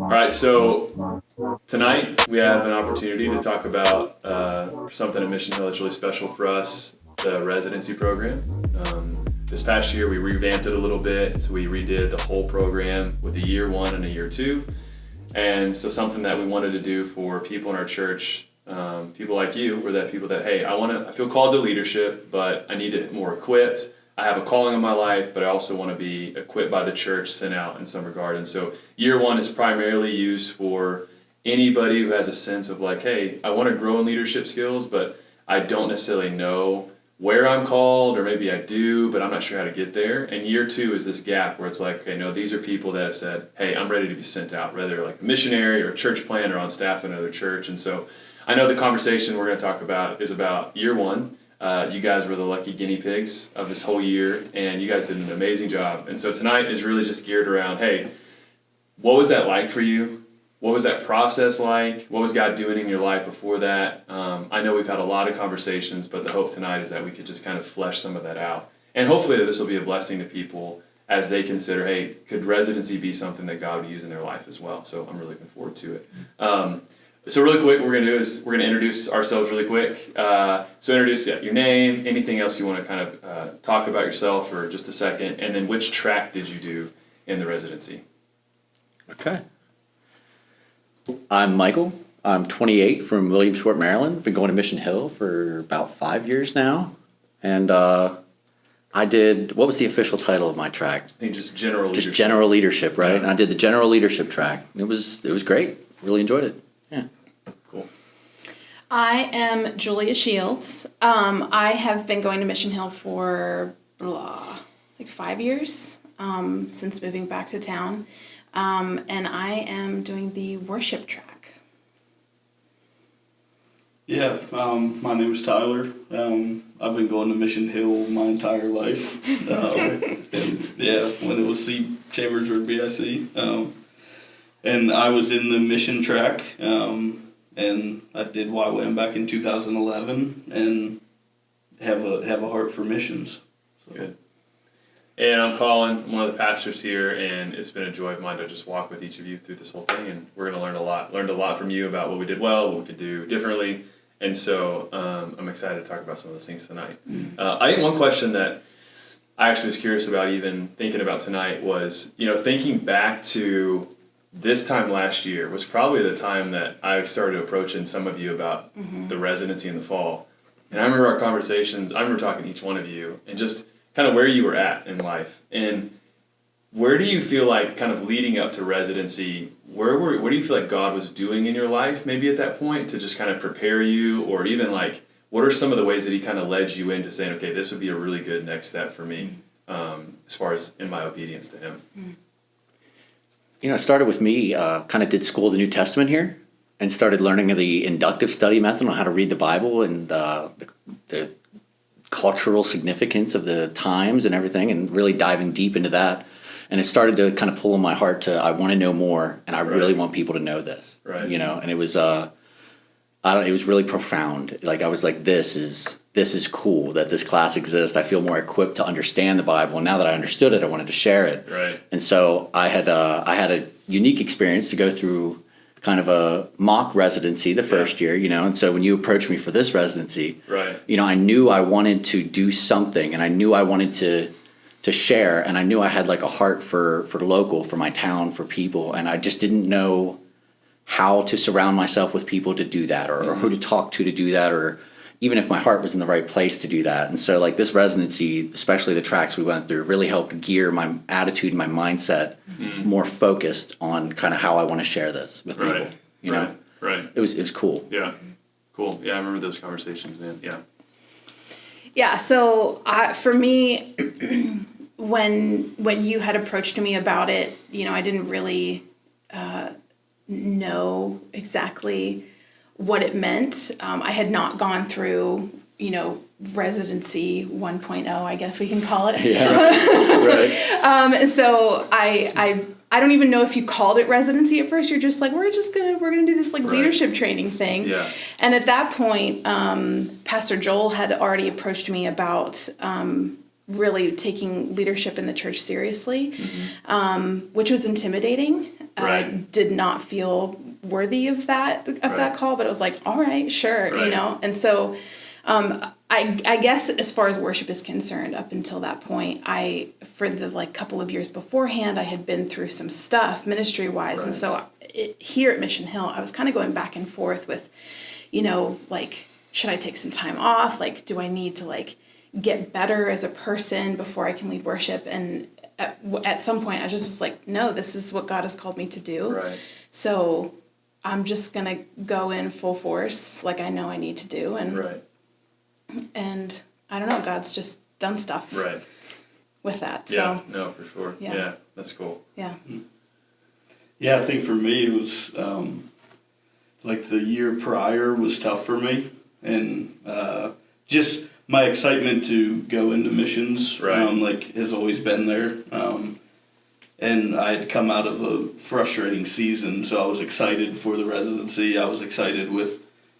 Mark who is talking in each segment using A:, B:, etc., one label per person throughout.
A: All right, so tonight we have an opportunity to talk about something at Mission Hill that's really special for us, the residency program. This past year we revamped it a little bit, so we redid the whole program with a year one and a year two. And so something that we wanted to do for people in our church, people like you, were that people that, hey, I feel called to leadership, but I need to get more equipped. I have a calling in my life, but I also want to be equipped by the church, sent out in some regard. And so year one is primarily used for anybody who has a sense of like, hey, I want to grow in leadership skills, but I don't necessarily know where I'm called, or maybe I do, but I'm not sure how to get there. And year two is this gap where it's like, okay, no, these are people that have said, hey, I'm ready to be sent out, whether like a missionary or a church plant or on staff in another church. And so I know the conversation we're going to talk about is about year one. You guys were the lucky guinea pigs of this whole year, and you guys did an amazing job. And so tonight is really just geared around, hey, what was that like for you? What was that process like? What was God doing in your life before that? I know we've had a lot of conversations, but the hope tonight is that we could just kind of flesh some of that out. And hopefully this will be a blessing to people as they consider, hey, could residency be something that God would use in their life as well? So I'm really looking forward to it. So really quick, what we're going to do is we're going to introduce ourselves really quick. So introduce your name, anything else you want to kind of talk about yourself for just a second, and then which track did you do in the residency?
B: Okay. I'm Michael. I'm 28 from Williamsport, Maryland. Been going to Mission Hill for about 5 years now. And I did, what was the official title of my track?
A: I think just general leadership.
B: Just general leadership, right?
A: Yeah.
B: And I did the general leadership track. It was great. Really enjoyed it. Yeah.
A: Cool.
C: I am Julia Shields. I have been going to Mission Hill for like 5 years since moving back to town. And I am doing the worship track.
D: Yeah, my name is Tyler. I've been going to Mission Hill my entire life. And yeah, when it was C Chambers or BIC. And I was in the mission track, and I did YWAM back in 2011, and have a heart for missions. So.
A: Good. And I'm Colin, I'm one of the pastors here, and it's been a joy of mine to just walk with each of you through this whole thing, and we're going to learn a lot. Learned a lot from you about what we did well, what we could do differently, and so I'm excited to talk about some of those things tonight. I think one question that I actually was curious about even thinking about tonight was, thinking back to this time last year was probably the time that I started approaching some of you about the residency in the fall. And I remember our conversations, I remember talking to each one of you, and just kind of where you were at in life, and where do you feel like kind of leading up to residency, where do you feel like God was doing in your life maybe at that point to just kind of prepare you, or even like what are some of the ways that he kind of led you into saying, okay, this would be a really good next step for me as far as in my obedience to him?
B: It started with me, kind of did school of the New Testament here and started learning the inductive study method on how to read the Bible and the cultural significance of the times and everything, and really diving deep into that. And it started to kind of pull on my heart to, I want to know more, and I really want people to know this.
A: Right.
B: And it was, it was really profound. Like, I was like, this is cool that this class exists. I feel more equipped to understand the Bible. And now that I understood it, I wanted to share it.
A: Right.
B: And so I had a unique experience to go through kind of a mock residency the first year, and so when you approached me for this residency,
A: right.
B: I knew I wanted to do something, and I knew I wanted to share, and I knew I had like a heart for local, for my town, for people, and I just didn't know how to surround myself with people to do that, or who to talk to do that, or even if my heart was in the right place to do that. And so like this residency, especially the tracks we went through, really helped gear my attitude and my mindset more focused on kind of how I want to share this with people.
A: Right.
B: It was cool.
A: Yeah. Cool. Yeah, I remember those conversations, man. Yeah.
C: Yeah, so for me, when you had approached me about it, I didn't really know exactly what it meant. I had not gone through, residency 1.0, I guess we can call it.
B: Yeah. Right.
C: So I don't even know if you called it residency at first. You're just like, we're gonna do this like leadership training thing. Yeah. And at that point, Pastor Joel had already approached me about really taking leadership in the church seriously, which was intimidating.
A: Right.
C: did not feel worthy of that call, but it was like, all right, sure,
A: Right.
C: And so I guess as far as worship is concerned, up until that point, for the couple of years beforehand, I had been through some stuff ministry wise, and so here at Mission Hill, I was kind of going back and forth with, should I take some time off? Do I need to get better as a person before I can lead worship? And at some point, I just was like, no, this is what God has called me to do.
A: Right.
C: So I'm just gonna go in full force, like I know I need to do, and
A: Right.
C: and I don't know, God's just done stuff
A: Right.
C: with that.
A: Yeah.
C: So
A: No, for sure.
C: Yeah.
A: Yeah. That's cool.
C: yeah.
D: Yeah, I think for me it was the year prior was tough for me, and just my excitement to go into missions
A: Right.
D: has always been there. And I had come out of a frustrating season, so I was excited for the residency. I was excited with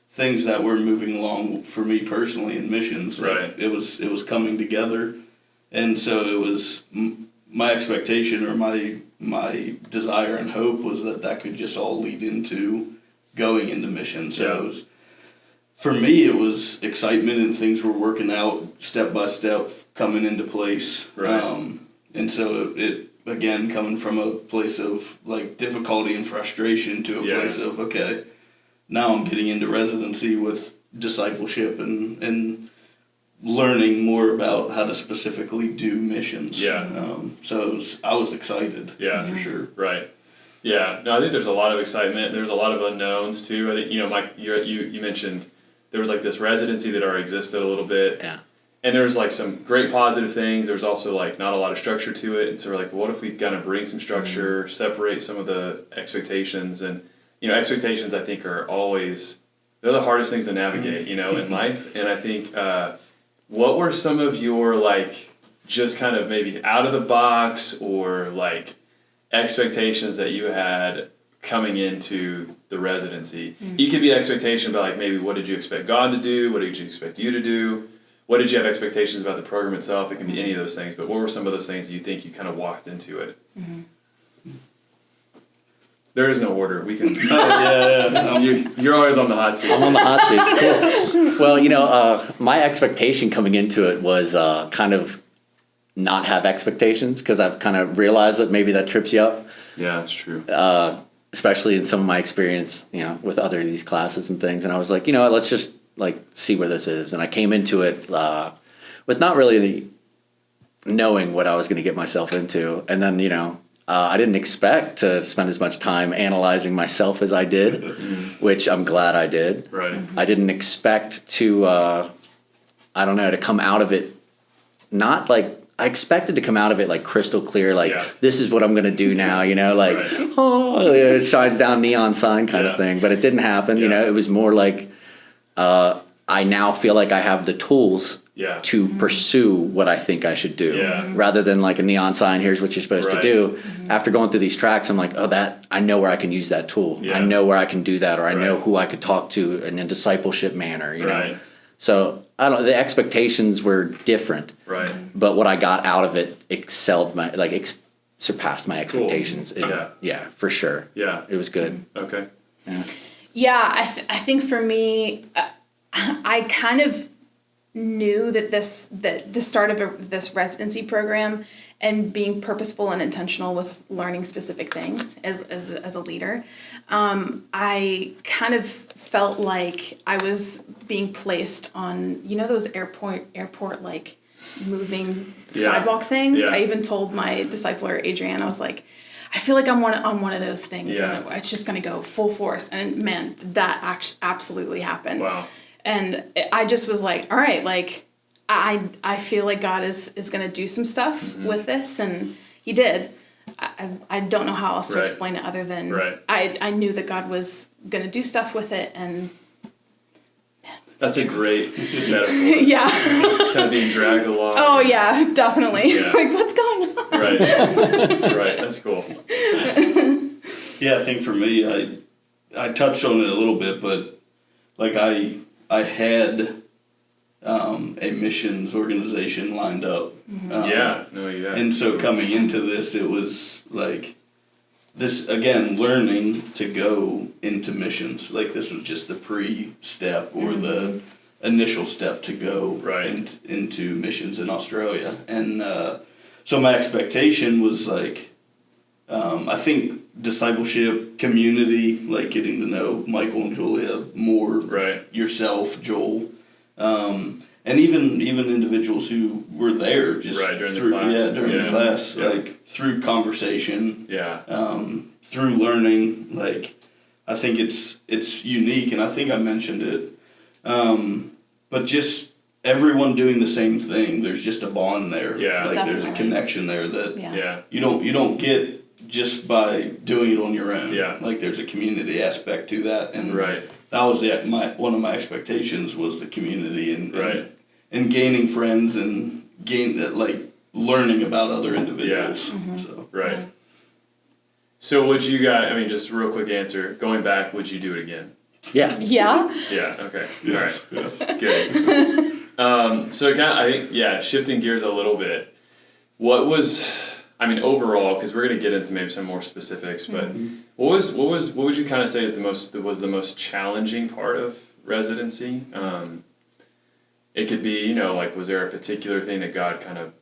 D: things that were moving along for me personally in missions.
A: Right.
D: It was coming together, and so it was my expectation or my desire and hope was that could just all lead into going into mission. So
A: Yeah.
D: it was, for me, it was excitement and things were working out step by step, coming into place.
A: Right.
D: And so it again coming from a place of difficulty and frustration to a
A: Yeah.
D: place of okay, now I'm getting into residency with discipleship and learning more about how to specifically do missions.
A: Yeah.
D: So I was excited.
A: Yeah.
D: For sure.
A: Right. Yeah. No, I think there's a lot of excitement. There's a lot of unknowns too. I think Mike, you mentioned there was this residency that already existed a little bit.
B: Yeah.
A: And there was some great positive things. There's also not a lot of structure to it. And so we're what if we kind of bring some structure, separate some of the expectations, and expectations I think are always they're the hardest things to navigate in life. And I think what were some of your just kind of maybe out of the box or expectations that you had coming into the residency? It could be expectation about maybe what did you expect God to do? What did you expect you to do? What did you have expectations about the program itself? It can be any of those things, but what were some of those things that you think you kind of walked into it? There is no order. We can. You're always on the hot seat.
B: I'm on the hot seat. Cool. Well, my expectation coming into it was kind of not have expectations, because I've kind of realized that maybe that trips you up.
A: Yeah, that's true.
B: Especially in some of my experience, with other of these classes and things. And I was like, let's just see where this is. And I came into it with not really knowing what I was going to get myself into. And then, I didn't expect to spend as much time analyzing myself as I did, which I'm glad I did.
A: Right.
B: I didn't expect to, to come out of it, not I expected to come out of it crystal clear, this is what I'm going to do now,
A: Right.
B: oh, it shines down neon sign kind of
A: Yeah.
B: thing. But it didn't happen, it was more I now feel like I have the tools
A: Yeah.
B: to pursue what I think I should do,
A: Yeah.
B: rather than a neon sign, here's what you're supposed to
A: Right.
B: do. After going through these tracks, I'm I know where I can use that tool.
A: Yeah.
B: I know where I can do that, or I know
A: Right.
B: who I could talk to in a discipleship manner,
A: Right.
B: So the expectations were different,
A: Right.
B: but what I got out of it excelled surpassed my expectations.
A: Yeah.
B: Yeah, for sure.
A: Yeah.
B: It was good.
A: Okay.
C: Yeah, I think for me, I kind of knew that the start of this residency program and being purposeful and intentional with learning specific things as a leader, I kind of felt like I was being placed on those airport moving sidewalk things.
A: Yeah.
C: I even told my discipler Adrienne, I was like, I feel like I'm on one of those things,
A: Yeah.
C: and it's just going to go full force. And man, that absolutely happened.
A: Wow.
C: And I just was like, all right, I feel like God is going to do some stuff with this, and He did. I don't know how else to
A: Right.
C: explain it other than
A: Right.
C: I knew that God was going to do stuff with it, and
A: That's a great metaphor.
C: yeah.
A: Kind of being dragged along.
C: Oh yeah, definitely.
A: Yeah.
C: What's going on?
A: Right. Right. That's cool.
D: Yeah, I think for me, I touched on it a little bit, but I had a missions organization lined up.
A: Yeah. No, you have.
D: And so coming into this, it was this, again, learning to go into missions. Like, this was just the pre-step or the initial step to go
A: Right.
D: into missions in Australia. And so my expectation was like, I think discipleship, community, like getting to know Michael and Julia more,
A: Right.
D: yourself, Joel, and even individuals who were there just
A: Right, during the
D: through,
A: class.
D: yeah, during
A: Yeah.
D: the class,
A: Yeah.
D: like through conversation,
A: Yeah.
D: through learning. Like, I think it's unique, and I think I mentioned it, but just everyone doing the same thing. There's just a bond there.
A: Yeah.
D: Like there's a
C: Definitely.
D: connection there that
C: Yeah.
A: Yeah.
D: you don't get just by doing it on your own.
A: Yeah.
D: Like there's a community aspect to that, and
A: Right.
D: that was one of my expectations was the community and
A: Right.
D: and gaining friends and like learning about other individuals.
C: Mm-hmm.
D: So
A: Right. So would you guys, I mean, just a real quick answer, going back, would you do it again?
B: Yeah.
C: Yeah.
A: Yeah, okay.
D: yes,
A: All right. That's good. So kind of, I think, yeah, shifting gears a little bit, what was, I mean, overall, because we're going to get into maybe some more specifics, but what would you kind of say is the most challenging part of residency? It could be, like, was there a particular thing that God kind of,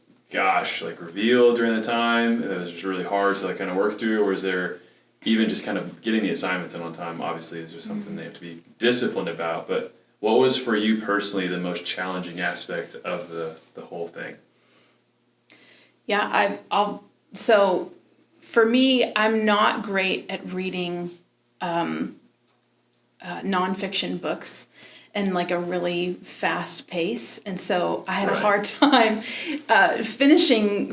A: like revealed during the time that was just really hard to like kind of work through, or is there even just kind of getting the assignments in on time? Obviously, is just something they have to be disciplined about, but what was for you personally the most challenging aspect of the whole thing?
C: Yeah, so for me, I'm not great at reading nonfiction books in like a really fast pace, and so I had a hard time finishing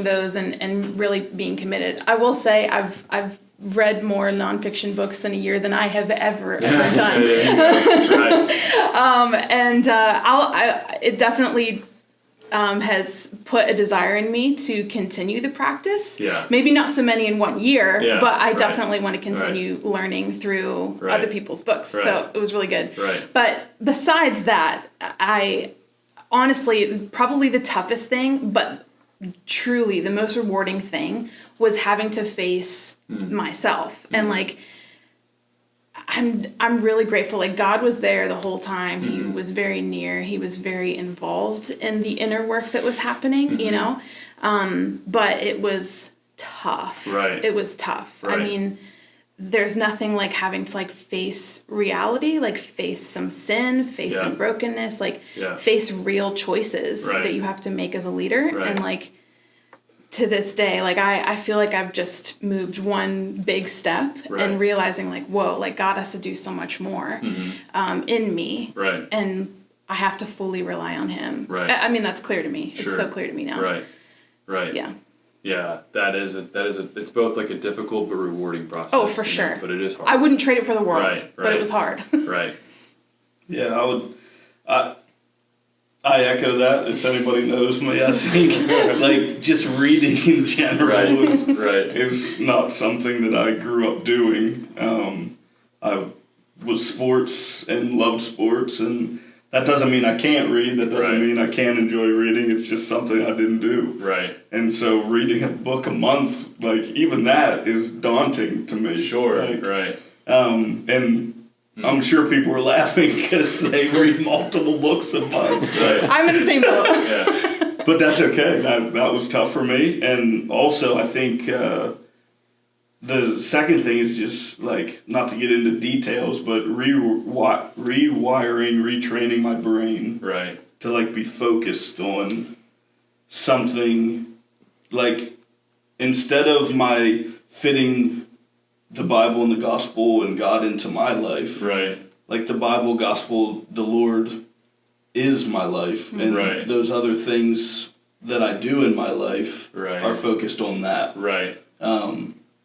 C: those and really being committed. I will say I've read more nonfiction books in a year than I have ever done.
A: Right.
C: And it definitely has put a desire in me to continue the practice.
A: Yeah.
C: Maybe not so many in 1 year,
A: Yeah,
C: but I
A: right.
C: definitely want to continue learning through
A: Right.
C: other people's books.
A: Right.
C: So it was really good.
A: Right.
C: But besides that, I honestly, probably the toughest thing, but truly the most rewarding thing was having to face myself. And like, I'm really grateful. Like, God was there the whole time. He was very near. He was very involved in the inner work that was happening, but it was tough.
A: Right.
C: It was tough.
A: Right.
C: I mean, there's nothing like having to like face reality, like face some sin, face some brokenness, like face real choices that you have to make as a leader.
A: Right.
C: And like, to this day, like I feel like I've just moved one big step and realizing like, whoa, like God has to do so much more in me.
A: Right.
C: And I have to fully rely on him.
A: Right.
C: I mean, that's clear to me.
A: Sure.
C: It's so clear to me now.
A: Right. Right.
C: Yeah.
A: Yeah, that is it's both like a difficult but rewarding process.
C: Oh, for sure.
A: But it is hard.
C: I wouldn't trade it for the world,
A: Right,
C: but it
A: right.
C: was hard.
A: Right.
D: yeah, I echo that. If anybody knows me, I think like just reading in general
A: Right.
D: is
A: Right.
D: is not something that I grew up doing. I was sports and loved sports, and that doesn't mean I can't read. That doesn't
A: Right.
D: mean I can't enjoy reading. It's just something I didn't do.
A: Right.
D: And so reading a book a month, like even that is daunting to me.
A: Sure.
D: Like,
A: Right.
D: and I'm sure people were laughing because they read multiple books a month.
A: Right.
C: I'm in the same boat.
A: Yeah.
D: But that's okay. That was tough for me. And also, I think the second thing is just like, not to get into details, but rewiring, retraining my brain
A: Right.
D: to like be focused on something. Like, instead of my fitting the Bible and the gospel and God into my life,
A: Right.
D: like the Bible, gospel, the Lord is my life, and
A: Right.
D: those other things that I do in my life
A: Right.
D: are focused on that.
A: Right.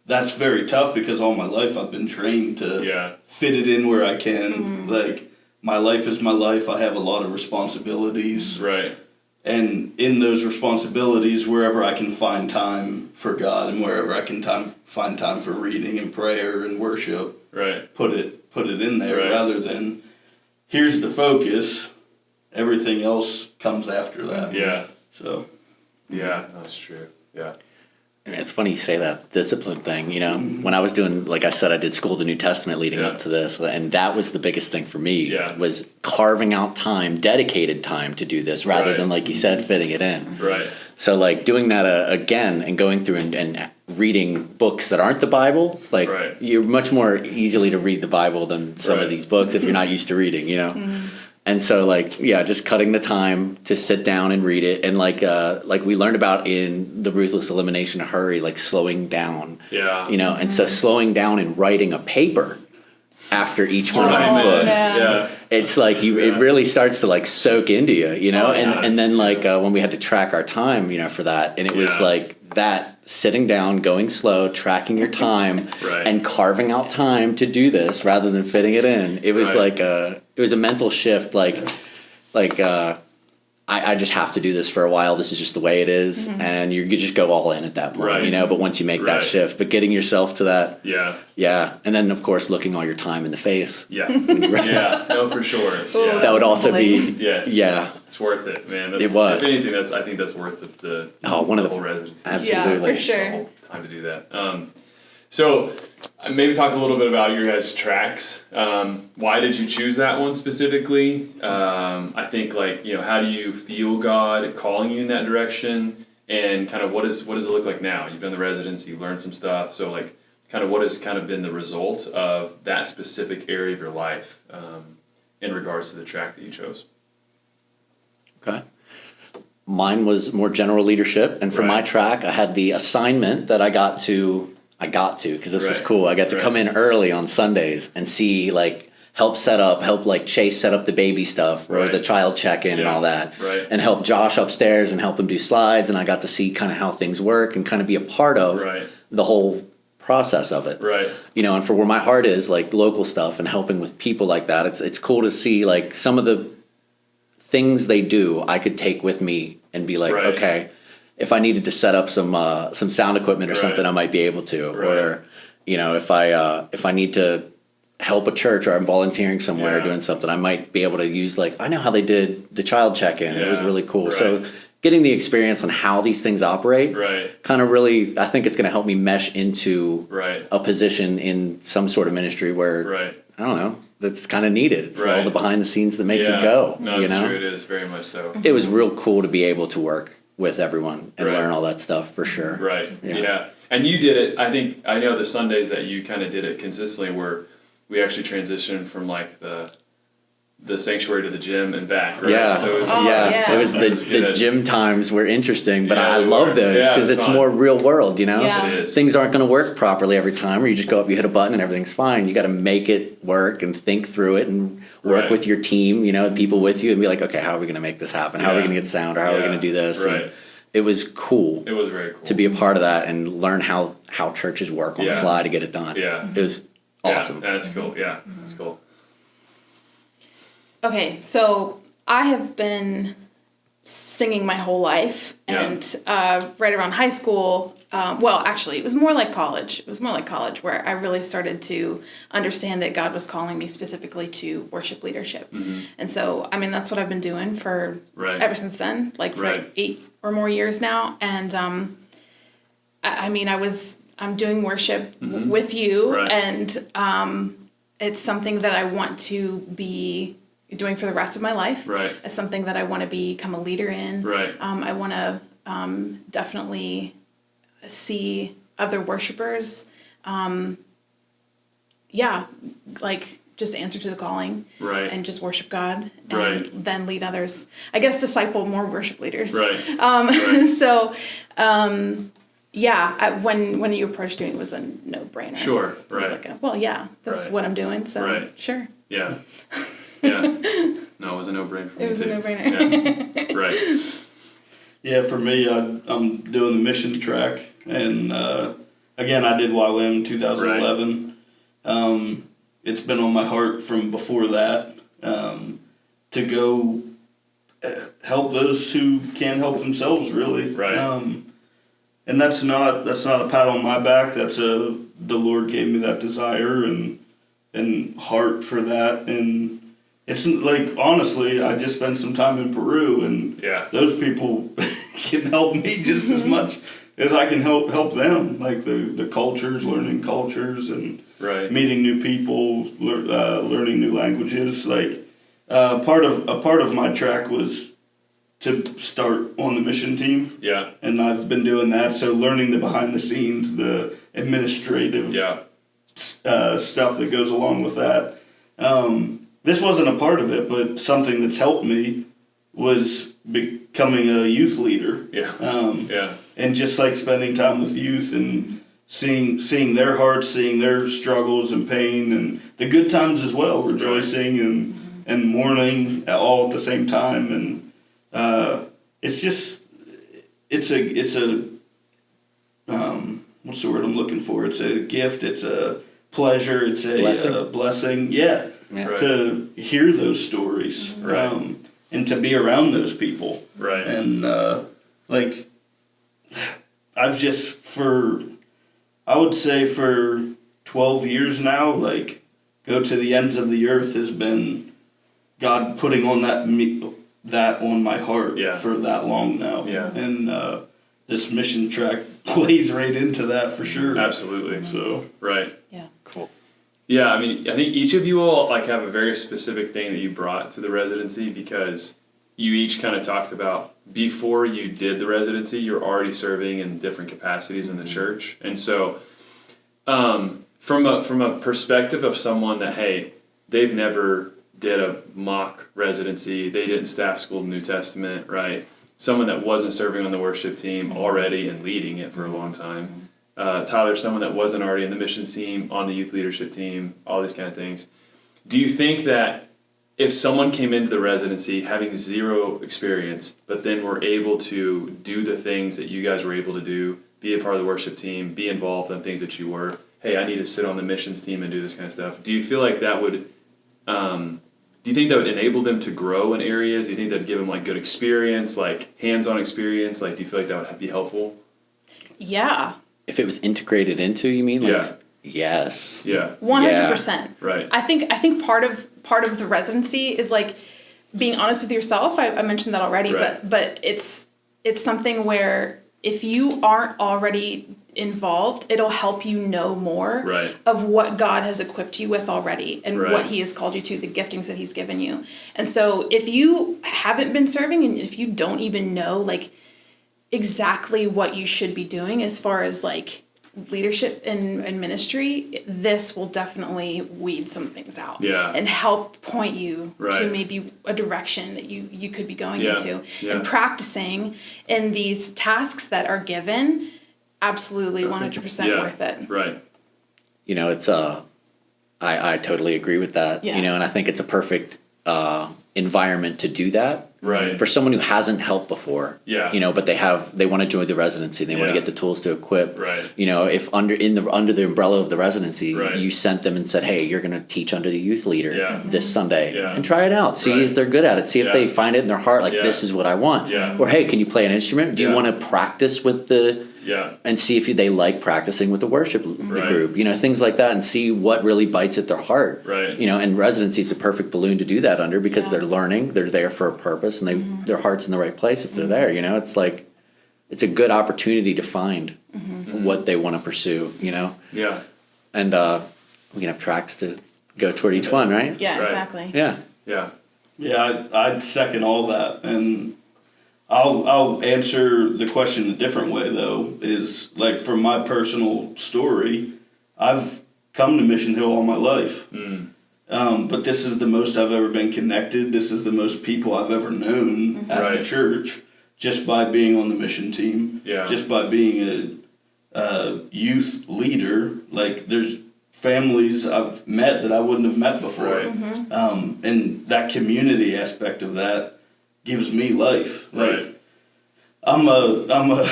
D: That's very tough because all my life I've been trained to
A: Yeah.
D: fit it in where I can. Like, my life is my life. I have a lot of responsibilities.
A: Right.
D: And in those responsibilities, wherever I can find time for God and wherever I can find time for reading and prayer and worship,
A: Right.
D: put it in there
A: Right.
D: rather than here's the focus. Everything else comes after that.
A: Yeah.
D: So
A: Yeah. That's true. Yeah.
B: And it's funny you say that discipline thing. When I was doing, like I said, I did school of the New Testament leading up to this, and that was the biggest thing for me was carving out time, dedicated time to do this, rather than, like you said, fitting it in.
A: Right.
B: So like doing that again and going through and reading books that aren't the Bible, like you're much more easily to read the Bible than some of these books if you're not used to reading, And so just cutting the time to sit down and read it, and like we learned about in the Ruthless Elimination of Hurry, like slowing down.
A: Yeah.
B: And so slowing down and writing a paper after each one of these books.
A: Yeah.
B: It's like it really starts to like soak into you, and then when we had to track our time, for that, and it was like that sitting down, going slow, tracking your time, and carving out time to do this rather than fitting it in. It was it was a mental shift. I just have to do this for a while. This is just the way it is, and you just go all in at that point, But once you make that shift, but getting yourself to that, and then of course looking all your time in the face,
A: no, for sure.
B: That would also be
A: it's worth it, man.
B: It was.
A: If anything, I think that's worth it. The whole residency,
B: absolutely,
C: for sure.
A: The whole time to do that. So maybe talk a little bit about your guys' tracks. Why did you choose that one specifically? I think how do you feel God calling you in that direction, and kind of what does it look like now? You've done the residency, you've learned some stuff. So kind of what has kind of been the result of that specific area of your life in regards to the track that you chose?
B: Okay. Mine was more general leadership, and for my track, I had the assignment that I got to because this was cool. I got to come in early on Sundays and see help Chase set up the baby stuff or the child check-in and all that, and help Josh upstairs and help him do slides, and I got to see kind of how things work and kind of be a part of the whole process of it. And for where my heart is, local stuff and helping with people like that, it's cool to see some of the things they do I could take with me and be okay, if I needed to set up some sound equipment or something, I might be able to. Or, if I need to help a church or I'm volunteering somewhere or doing something, I might be able to use I know how they did the child check-in. It was really cool. So getting the experience on how these things operate, kind of really, I think it's going to help me mesh into a position in some sort of ministry where I don't know, that's kind of needed. It's all the behind the scenes that makes it go.
A: No, it's true. It is very much so.
B: It was real cool to be able to work with everyone and learn all that stuff for sure.
A: And you did it. I know the Sundays that you kind of did it consistently where we actually transitioned from the sanctuary to the gym and back, So
B: it was the gym times were interesting, but I love those because it's more real world,
A: It is.
B: Things aren't going to work properly every time, or you just go up, you hit a button and everything's fine. You got to make it work and think through it and work with your team, people with you, and be like, okay, how are we going to make this happen? How are we going to get sound, or how are we going to do this? And it was cool.
A: It was very cool
B: to be a part of that and learn how churches work on the fly to get it done. It was awesome.
A: That's cool. Yeah, that's cool.
C: Okay, so I have been singing my whole life, and right around high school, actually, it was more like college. It was more like college where I really started to understand that God was calling me specifically to worship leadership. And so, that's what I've been doing for ever since then, for 8 or more years now. And I'm doing worship with you, and it's something that I want to be doing for the rest of my life. It's something that I want to become a leader in. I want to definitely see other worshipers, just answer to the calling, and just worship God, and then lead others. I guess disciple more worship leaders. So, when you approached doing it, was a no-brainer.
A: Sure,
C: It was that's what I'm doing. So sure.
A: Yeah. No, it was a no-brainer for me.
C: It was a no-brainer.
D: Yeah, for me, I'm doing the mission track, and again, I did YWAM in 2011. It's been on my heart from before that to go help those who can't help themselves, really. And that's not a pat on my back. That's the Lord gave me that desire and heart for that, and it's honestly, I just spent some time in Peru, and those people can help me just as much is I can help them, like the cultures, learning cultures, and
A: Right.
D: meeting new people, learning new languages. Like a part of my track was to start on the mission team,
A: Yeah.
D: and I've been doing that. So learning the behind the scenes, the administrative
A: Yeah.
D: stuff that goes along with that. This wasn't a part of it, but something that's helped me was becoming a youth leader.
A: Yeah. Yeah.
D: And just like spending time with youth and seeing their hearts, seeing their struggles and pain, and the good times as well, rejoicing and mourning all at the same time. And it's just it's a what's the word I'm looking for? It's a gift. It's a pleasure. It's a blessing. Yeah,
A: Right.
D: to hear those stories,
A: Right.
D: and to be around those people.
A: Right.
D: And like I've just I would say for 12 years now, like Go to the Ends of the Earth has been God putting on that on my heart
A: Yeah.
D: for that long now.
A: Yeah.
D: And this mission track plays right into that for sure.
A: Absolutely.
D: So
A: Right.
C: Yeah.
B: Cool.
A: Yeah, I mean, I think each of you all like have a very specific thing that you brought to the residency, because you each kind of talked about before you did the residency, you're already serving in different capacities in the church. And so from a perspective of someone that, hey, they've never did a mock residency, they didn't staff school New Testament, right? Someone that wasn't serving on the worship team already and leading it for a long time. Tyler, someone that wasn't already in the missions team, on the youth leadership team, all these kind of things. Do you think that if someone came into the residency having zero experience, but then were able to do the things that you guys were able to do, be a part of the worship team, be involved in things that you were, hey, I need to sit on the missions team and do this kind of stuff. Do you feel like that would, do you think that would enable them to grow in areas? Do you think that would give them like good experience, like hands-on experience? Like, do you feel like that would be helpful?
C: Yeah.
B: If it was integrated into, you mean? Like,
A: Yeah.
B: Yes.
A: Yeah.
C: 100%.
A: Right.
C: I think part of the residency is like being honest with yourself. I mentioned that already,
A: Right.
C: but it's something where if you aren't already involved, it'll help you know more
A: Right.
C: of what God has equipped you with already and
A: Right.
C: what He has called you to, the giftings that He's given you. And so if you haven't been serving and if you don't even know like exactly what you should be doing as far as like leadership and ministry, this will definitely weed some things out.
A: Yeah.
C: And help point you
A: Right.
C: to maybe a direction that you could be going
A: Yeah.
C: into.
A: Yeah.
C: And practicing in these tasks that are given, absolutely 100%
A: Yeah.
C: worth it.
A: Right.
B: You know, it's I totally agree with that.
C: Yeah.
B: You know, and I think it's a perfect environment to do that.
A: Right.
B: For someone who hasn't helped before.
A: Yeah.
B: You know, but they want to join the residency, they want
A: Yeah.
B: to get the tools to equip.
A: Right.
B: You know, if under the umbrella of the residency,
A: Right.
B: you sent them and said, "Hey, you're going to teach under the youth leader
A: Yeah.
B: this Sunday."
A: Yeah.
B: And try it out. See
A: Right.
B: if they're good at it. See if
A: Yeah.
B: they find it in their heart like
A: Yeah.
B: this is what I want.
A: Yeah.
B: Or hey, can you play an instrument? Do
A: Yeah.
B: you want to practice with the
A: Yeah.
B: and see if they like practicing with the worship
A: Right.
B: group, you know, things like that, and see what really bites at their heart.
A: Right.
B: You know, and residency is a perfect balloon to do that under, because
C: Yeah.
B: they're learning, they're there for a purpose, and their heart's in the right place if they're there. You know, it's like it's a good opportunity to find what they want to pursue. You know,
A: Yeah.
B: and we can have tracks to go toward each one, right?
C: Yeah,
A: Right.
C: exactly.
B: Yeah.
A: Yeah.
D: yeah, I'd second all that, and I'll answer the question a different way though. Is like from my personal story, I've come to Mission Hill all my life. But this is the most I've ever been connected. This is the most people I've ever known at the
A: Right.
D: church, just by being on the mission team,
A: Yeah.
D: just by being a youth leader. Like there's families I've met that I wouldn't have met before.
A: Right.
D: And that community aspect of that gives me life. Like
A: Right.
D: I'm a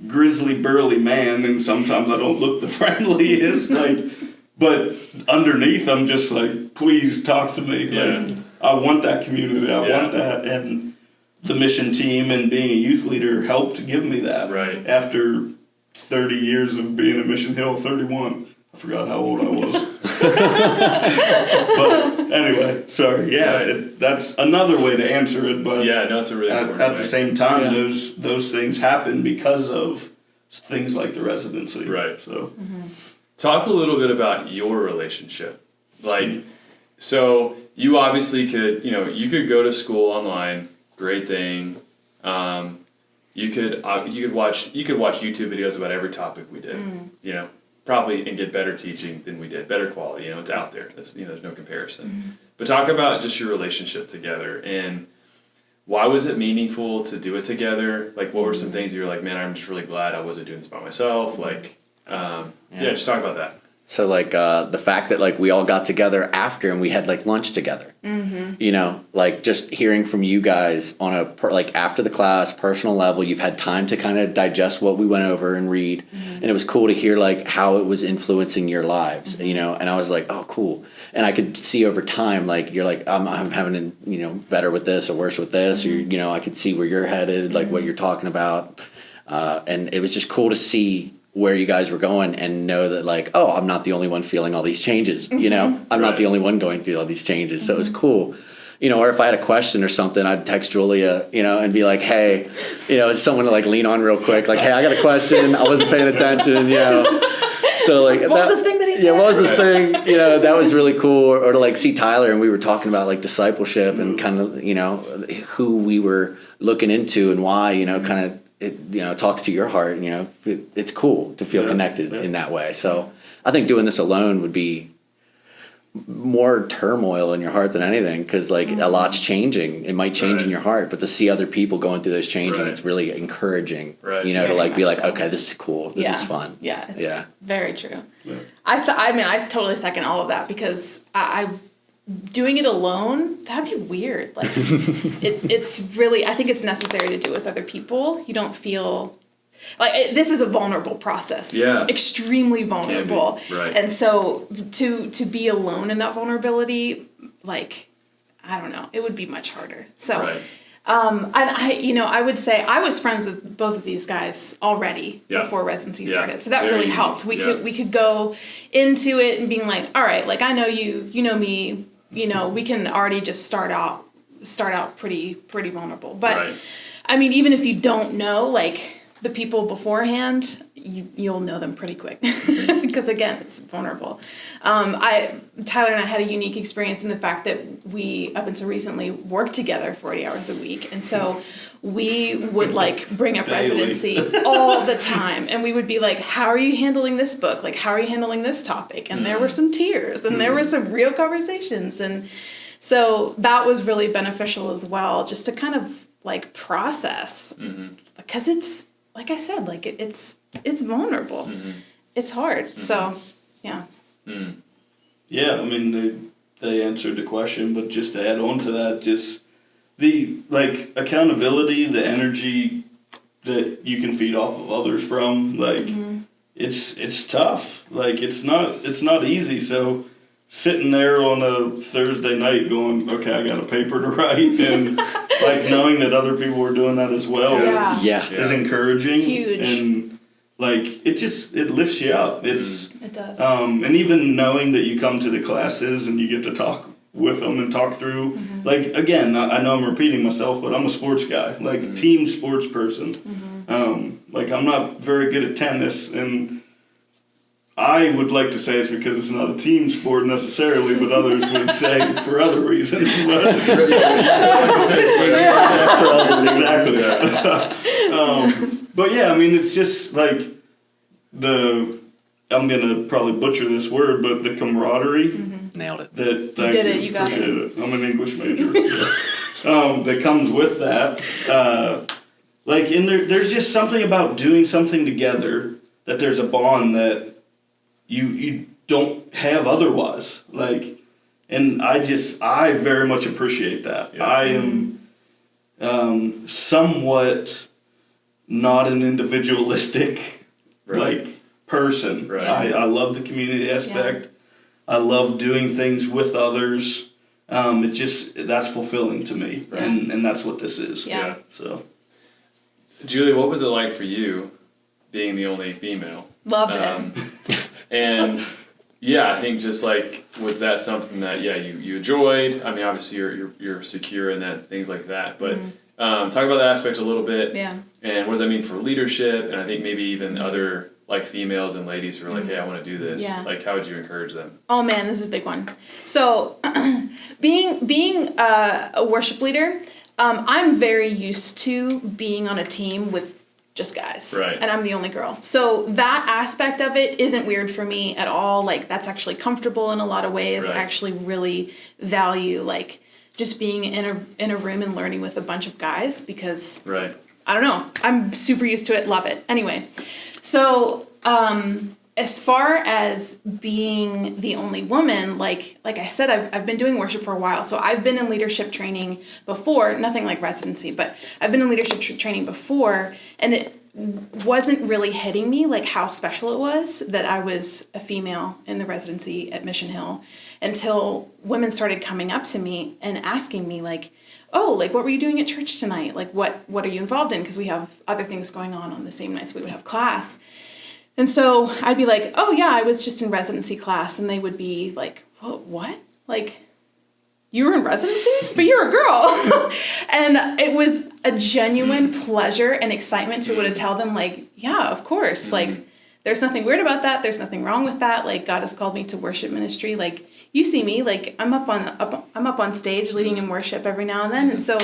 D: grizzly burly man, and sometimes I don't look the friendliest. Like, but underneath, I'm just like, please talk to me.
A: Yeah.
D: Like, I want that community. I
A: Yeah.
D: want that, and the mission team and being a youth leader helped give me that.
A: Right.
D: After 30 years of being at Mission Hill, 31. I forgot how old I was. But anyway, sorry. Yeah,
A: Right.
D: that's another way to answer it. But
A: Yeah. No, it's a really important
D: at
A: way.
D: the same time,
B: Yeah.
D: those things happen because of things like the residency.
A: Right.
D: So
A: Talk a little bit about your relationship. Like, so you obviously could, you could go to school online, great thing. You could watch YouTube videos about every topic we did, probably, and get better teaching than we did, better quality. It's out there. That's there's no comparison. But talk about just your relationship together, and why was it meaningful to do it together? Like, what were some things you were like, man, I'm just really glad I wasn't doing this by myself. Like, just talk about that.
B: So like the fact that like we all got together after and we had like lunch together, like just hearing from you guys on a like after the class personal level, you've had time to kind of digest what we went over and read, and it was cool to hear like how it was influencing your lives, and I was like, oh, cool. And I could see over time, like you're like, I'm having better with this or worse with this, or I could see where you're headed, like what you're talking about, and it was just cool to see where you guys were going and know that like, oh, I'm not the only one feeling all these changes, I'm not the only one going through all these changes. So it was cool, or if I had a question or something, I'd text Julia, and be like, hey, someone to like lean on real quick. Like, hey, I got a question. I wasn't paying attention, So like,
C: what was this thing that he said?
B: Yeah, what was this thing? That was really cool. Or to like see Tyler and we were talking about like discipleship and kind of, who we were looking into and why, kind of, it talks to your heart. It's cool to feel connected in that way. So I think doing this alone would be more turmoil in your heart than anything, because like a lot's changing. It might change in your heart, but to see other people going through those changing, it's really encouraging. To like be like, okay, this is cool. This is fun.
C: Yeah, it's very true. Yeah. I totally second all of that, because I doing it alone, that'd be weird. Like, it's really, I think it's necessary to do with other people. You don't feel like this is a vulnerable process.
A: Yeah,
C: extremely vulnerable.
A: Right. And
C: so to be alone in that vulnerability, like, I don't know, it would be much harder. So. Right. And I would say I was friends with both of these guys already before residency started. So that really helped. We could go into it and being like, all right, like I know you, you know me, we can already just start out pretty vulnerable. But I mean, even if you don't know like the people beforehand, you'll know them pretty quick, because again, it's vulnerable. Tyler and I had a unique experience in the fact that we, up until recently, worked together 40 hours a week, and so we would like bring up residency all the time, and we would be like, how are you handling this book? Like, how are you handling this topic? And there were some tears, and there were some real conversations, and so that was really beneficial as well, just to kind of like process, because it's, like I said, like it's vulnerable. It's hard. So, yeah.
D: Yeah, I mean, they answered the question, but just to add on to that, just the like accountability, the energy that you can feed off of others from, like it's tough. Like it's not easy. So sitting there on a Thursday night going, okay, I got a paper to write, and like knowing that other people were doing that as well is encouraging.
C: Huge.
D: And like it lifts you up.
C: It does.
D: And even knowing that you come to the classes and you get to talk with them and talk through, like again, I know I'm repeating myself, but I'm a sports guy, like team sports person. Like I'm not very good at tennis, and I would like to say it's because it's not a team sport necessarily, but others would say for other reasons. Exactly. But yeah, I mean, it's just like I'm going to probably butcher this word, but the camaraderie.
B: Nailed it.
D: You got it. I'm an English major. That comes with that. Like, there's just something about doing something together, that there's a bond that you don't have otherwise. Like, and I very much appreciate that. Yeah. I am somewhat not an individualistic like person. Right. I love the community aspect. Yeah. I love doing things with others. That's fulfilling to me, and that's what this is.
C: Yeah.
D: So,
A: Julie, what was it like for you, being the only female?
C: Loved it.
A: And yeah, I think just like, was that something that you enjoyed? I mean, obviously you're secure in that, things like that, but talk about that aspect a little bit.
C: Yeah.
A: And what does that mean for leadership? And I think maybe even other like females and ladies who are like, hey, I want to do this.
C: Yeah.
A: Like, how would you encourage them?
C: Oh man, this is a big one. So, being a worship leader, I'm very used to being on a team with just guys,
A: Right.
C: and I'm the only girl. So that aspect of it isn't weird for me at all. Like that's actually comfortable in a lot of ways.
A: Right.
C: I actually really value like just being in a room and learning with a bunch of guys because
A: Right.
C: I don't know. I'm super used to it. Love it. Anyway, so as far as being the only woman, like I said, I've been doing worship for a while. So I've been in leadership training before, nothing like residency, but I've been in leadership training before, and it wasn't really hitting me like how special it was that I was a female in the residency at Mission Hill until women started coming up to me and asking me like, oh, like what were you doing at church tonight? Like what are you involved in? Because we have other things going on the same nights we would have class. And so I'd be like, oh yeah, I was just in residency class. And they would be like, what? Like, you were in residency? But you're a girl. And it was a genuine pleasure and excitement to be able to tell them like, yeah, of course. Like, there's nothing weird about that. There's nothing wrong with that. Like, God has called me to worship ministry. Like, you see me, like I'm up on stage leading in worship every now and then. And so,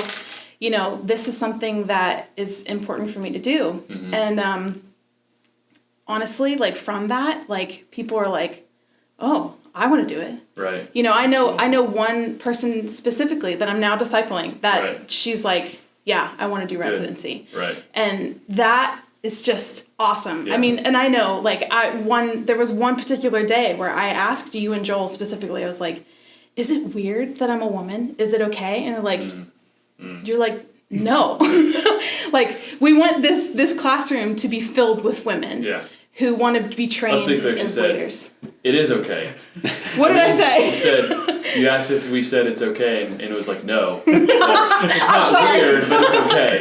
C: you know, this is something that is important for me to do. And, honestly, like from that, like people are like, oh, I want to do it.
A: Right.
C: You know, I know one person specifically that I'm now discipling that
A: Right.
C: she's like, yeah, I want to do residency.
A: Right.
C: And that is just awesome.
A: Yeah.
C: I mean, and I know like there was one particular day where I asked you and Joel specifically, I was like, is it weird that I'm a woman? Is it okay? And they're like, you're like, no. Like we want this classroom to be filled with women.
A: Yeah.
C: Who want to be trained
A: Let's be clear, she
C: as
A: said,
C: leaders.
A: It is okay.
C: What did I say?
A: You asked if we said it's okay, and it was like, no. It's not weird, but it's okay.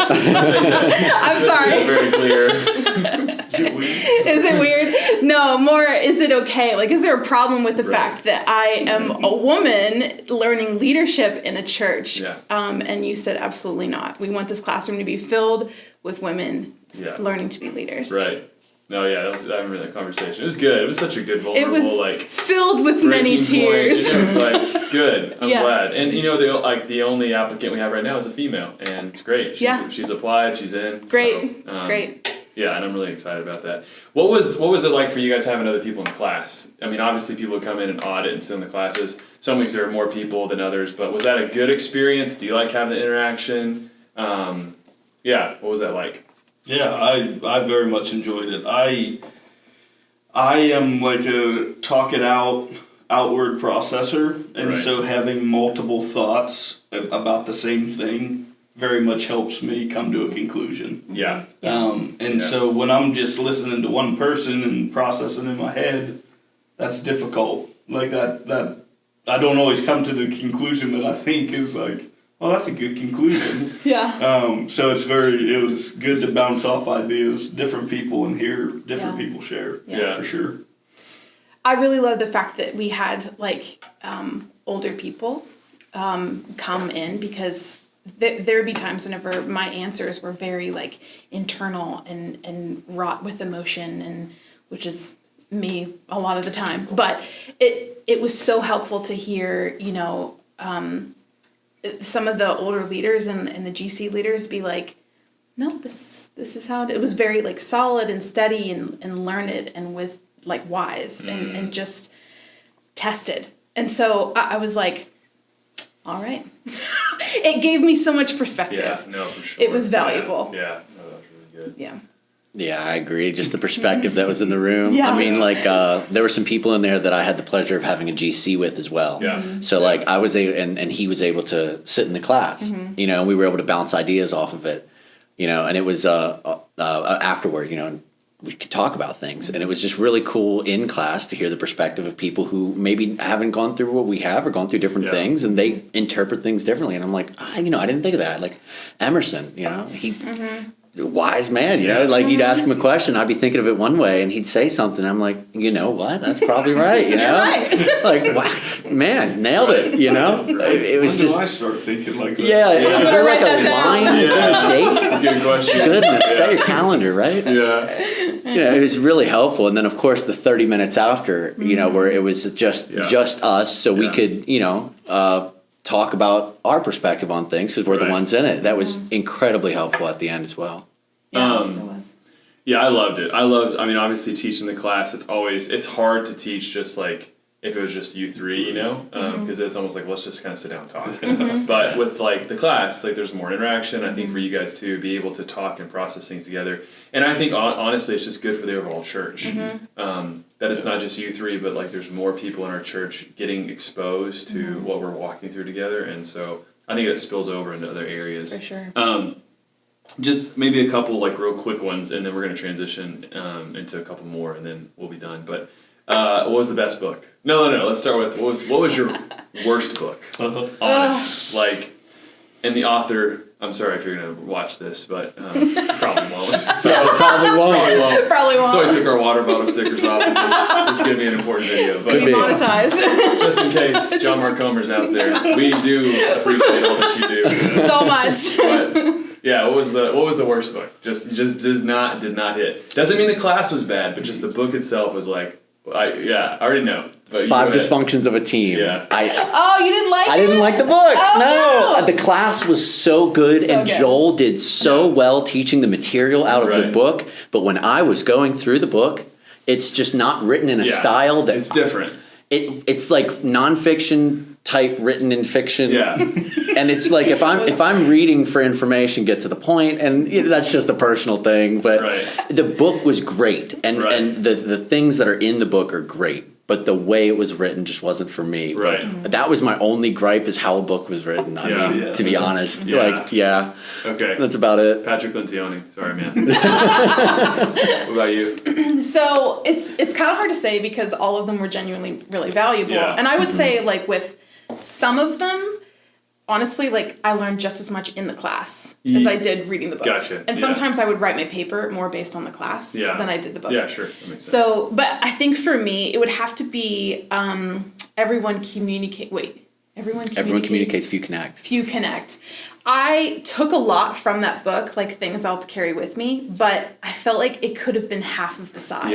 C: I'm sorry.
A: Very clear.
D: Is it weird?
C: Is it weird? No, more, is it okay? Like, is there a problem with the fact that I am a woman learning leadership in a church?
A: Yeah.
C: And you said, absolutely not. We want this classroom to be filled with women learning to be leaders.
A: Right. No, yeah, I remember that conversation. It was good. It was such a good, vulnerable,
C: It was
A: like
C: filled with many tears.
A: It was like, good. I'm
C: Yeah.
A: glad. And you know, the only applicant we have right now is a female, and it's great. She's applied. She's in.
C: Great.
A: So,
C: Great.
A: Yeah, and I'm really excited about that. What was it like for you guys having other people in the class? I mean, obviously people come in and audit and sit in the classes. Some weeks there are more people than others, but was that a good experience? Do you like having the interaction? Yeah, what was that like?
D: Yeah, I very much enjoyed it. I am like a talk it out outward processor, and
A: Right.
D: so having multiple thoughts about the same thing very much helps me come to a conclusion.
A: Yeah.
D: So when I'm just listening to one person and processing in my head, that's difficult. Like that I don't always come to the conclusion that I think is like, well, that's a good conclusion.
C: Yeah.
D: So it was good to bounce off ideas, different people, and hear different people share.
A: Yeah.
D: For sure.
C: I really love the fact that we had like older people come in because there would be times whenever my answers were very like internal and wrought with emotion, and which is me a lot of the time. But it was so helpful to hear, you know, some of the older leaders and the GC leaders be like, no, this is how it was very like solid and steady and learned and was like wise and just tested. And so I was like, all right. It gave me so much perspective.
A: Yeah, no, for sure.
C: It was valuable.
A: Yeah, no, that was really good.
C: Yeah.
B: Yeah, I agree. Just the perspective that was in the room.
C: Yeah.
B: I mean, like, there were some people in there that I had the pleasure of having a GC with as well.
A: Yeah.
B: So, like, I was and he was able to sit in the class, you know, and we were able to bounce ideas off of it, you know, and it was afterward, you know, and we could talk about things. And it was just really cool in class to hear the perspective of people who maybe haven't gone through what we have or gone through different things, and they interpret things differently. And I'm like, you know, I didn't think of that. Like Emerson, you know, he wise man, like you'd ask him a question, I'd be thinking of it one way, and he'd say something. I'm like, you know what? That's probably right. Like, wow, man, nailed it. It was
D: When
B: just.
D: do I start thinking like that?
B: Yeah, is there like
C: Write
B: a
C: that down.
B: line? Is there a date?
A: That's a good question.
B: Goodness, set your calendar, right?
A: Yeah.
B: It was really helpful. And then, of course, the 30 minutes after, where it was just us, so we could, talk about our perspective on things because we're the
A: Right.
B: ones in it. That was incredibly helpful at the end as well.
C: Yeah, it was.
A: Yeah, I loved it. Obviously teaching the class, it's hard to teach just like if it was just you three, because it's almost like, let's just kind of sit down and talk. But with like the class, it's like there's more interaction. I think for you guys to be able to talk and process things together. And I think honestly, it's just good for the overall church. That it's not just you three, but like there's more people in our church getting exposed to what we're walking through together. And so I think it spills over into other areas.
C: For sure.
A: Just maybe a couple like real quick ones, and then we're going to transition into a couple more, and then we'll be done. But what was the best book? No. Let's start with what was your worst book? Honest, and the author. I'm sorry if you're going to watch this, but probably won't. So
B: Probably won't.
C: Probably won't.
A: So I took our water bottle stickers off and just give me an important video.
C: It's gonna be monetized.
A: Just in case John Mark Comer's out there, we do appreciate all that you do.
C: So much.
A: But yeah, what was the worst book? Just did not hit. Doesn't mean the class was bad, but just the book itself was like, I already know. But
B: 5 dysfunctions of a team.
A: Yeah.
C: Oh, you didn't like it?
B: I didn't like the book.
C: Oh, no.
B: The class was so good, and
C: good.
B: Joel did so well teaching the material out of the book. But when I was going through the book, it's just not written in a style that
A: it's different.
B: It's like nonfiction type written in fiction.
A: Yeah.
B: And it's like if I'm reading for information, get to the point, and that's just a personal thing. But the book was great, and the things that are in the book are great. But the way it was written just wasn't for me.
A: Right.
B: But that was my only gripe, is how a book was written. I mean, to be honest.
A: Yeah.
B: Okay.
A: Okay.
B: That's about it.
A: Patrick Lencioni. Sorry, man. What about you?
C: So it's kind of hard to say because all of them were genuinely really valuable.
A: Yeah.
C: And I would say like with some of them, honestly, like I learned just as much in the class as I did reading the book.
A: Gotcha.
C: And sometimes I would write my paper more based on the class than I did the book.
A: Yeah, sure. That makes sense.
C: So, but I think for me, it would have to be everyone communicates,
B: few connect.
C: Few connect. I took a lot from that book, like things I'll carry with me, but I felt like it could have been half of the size.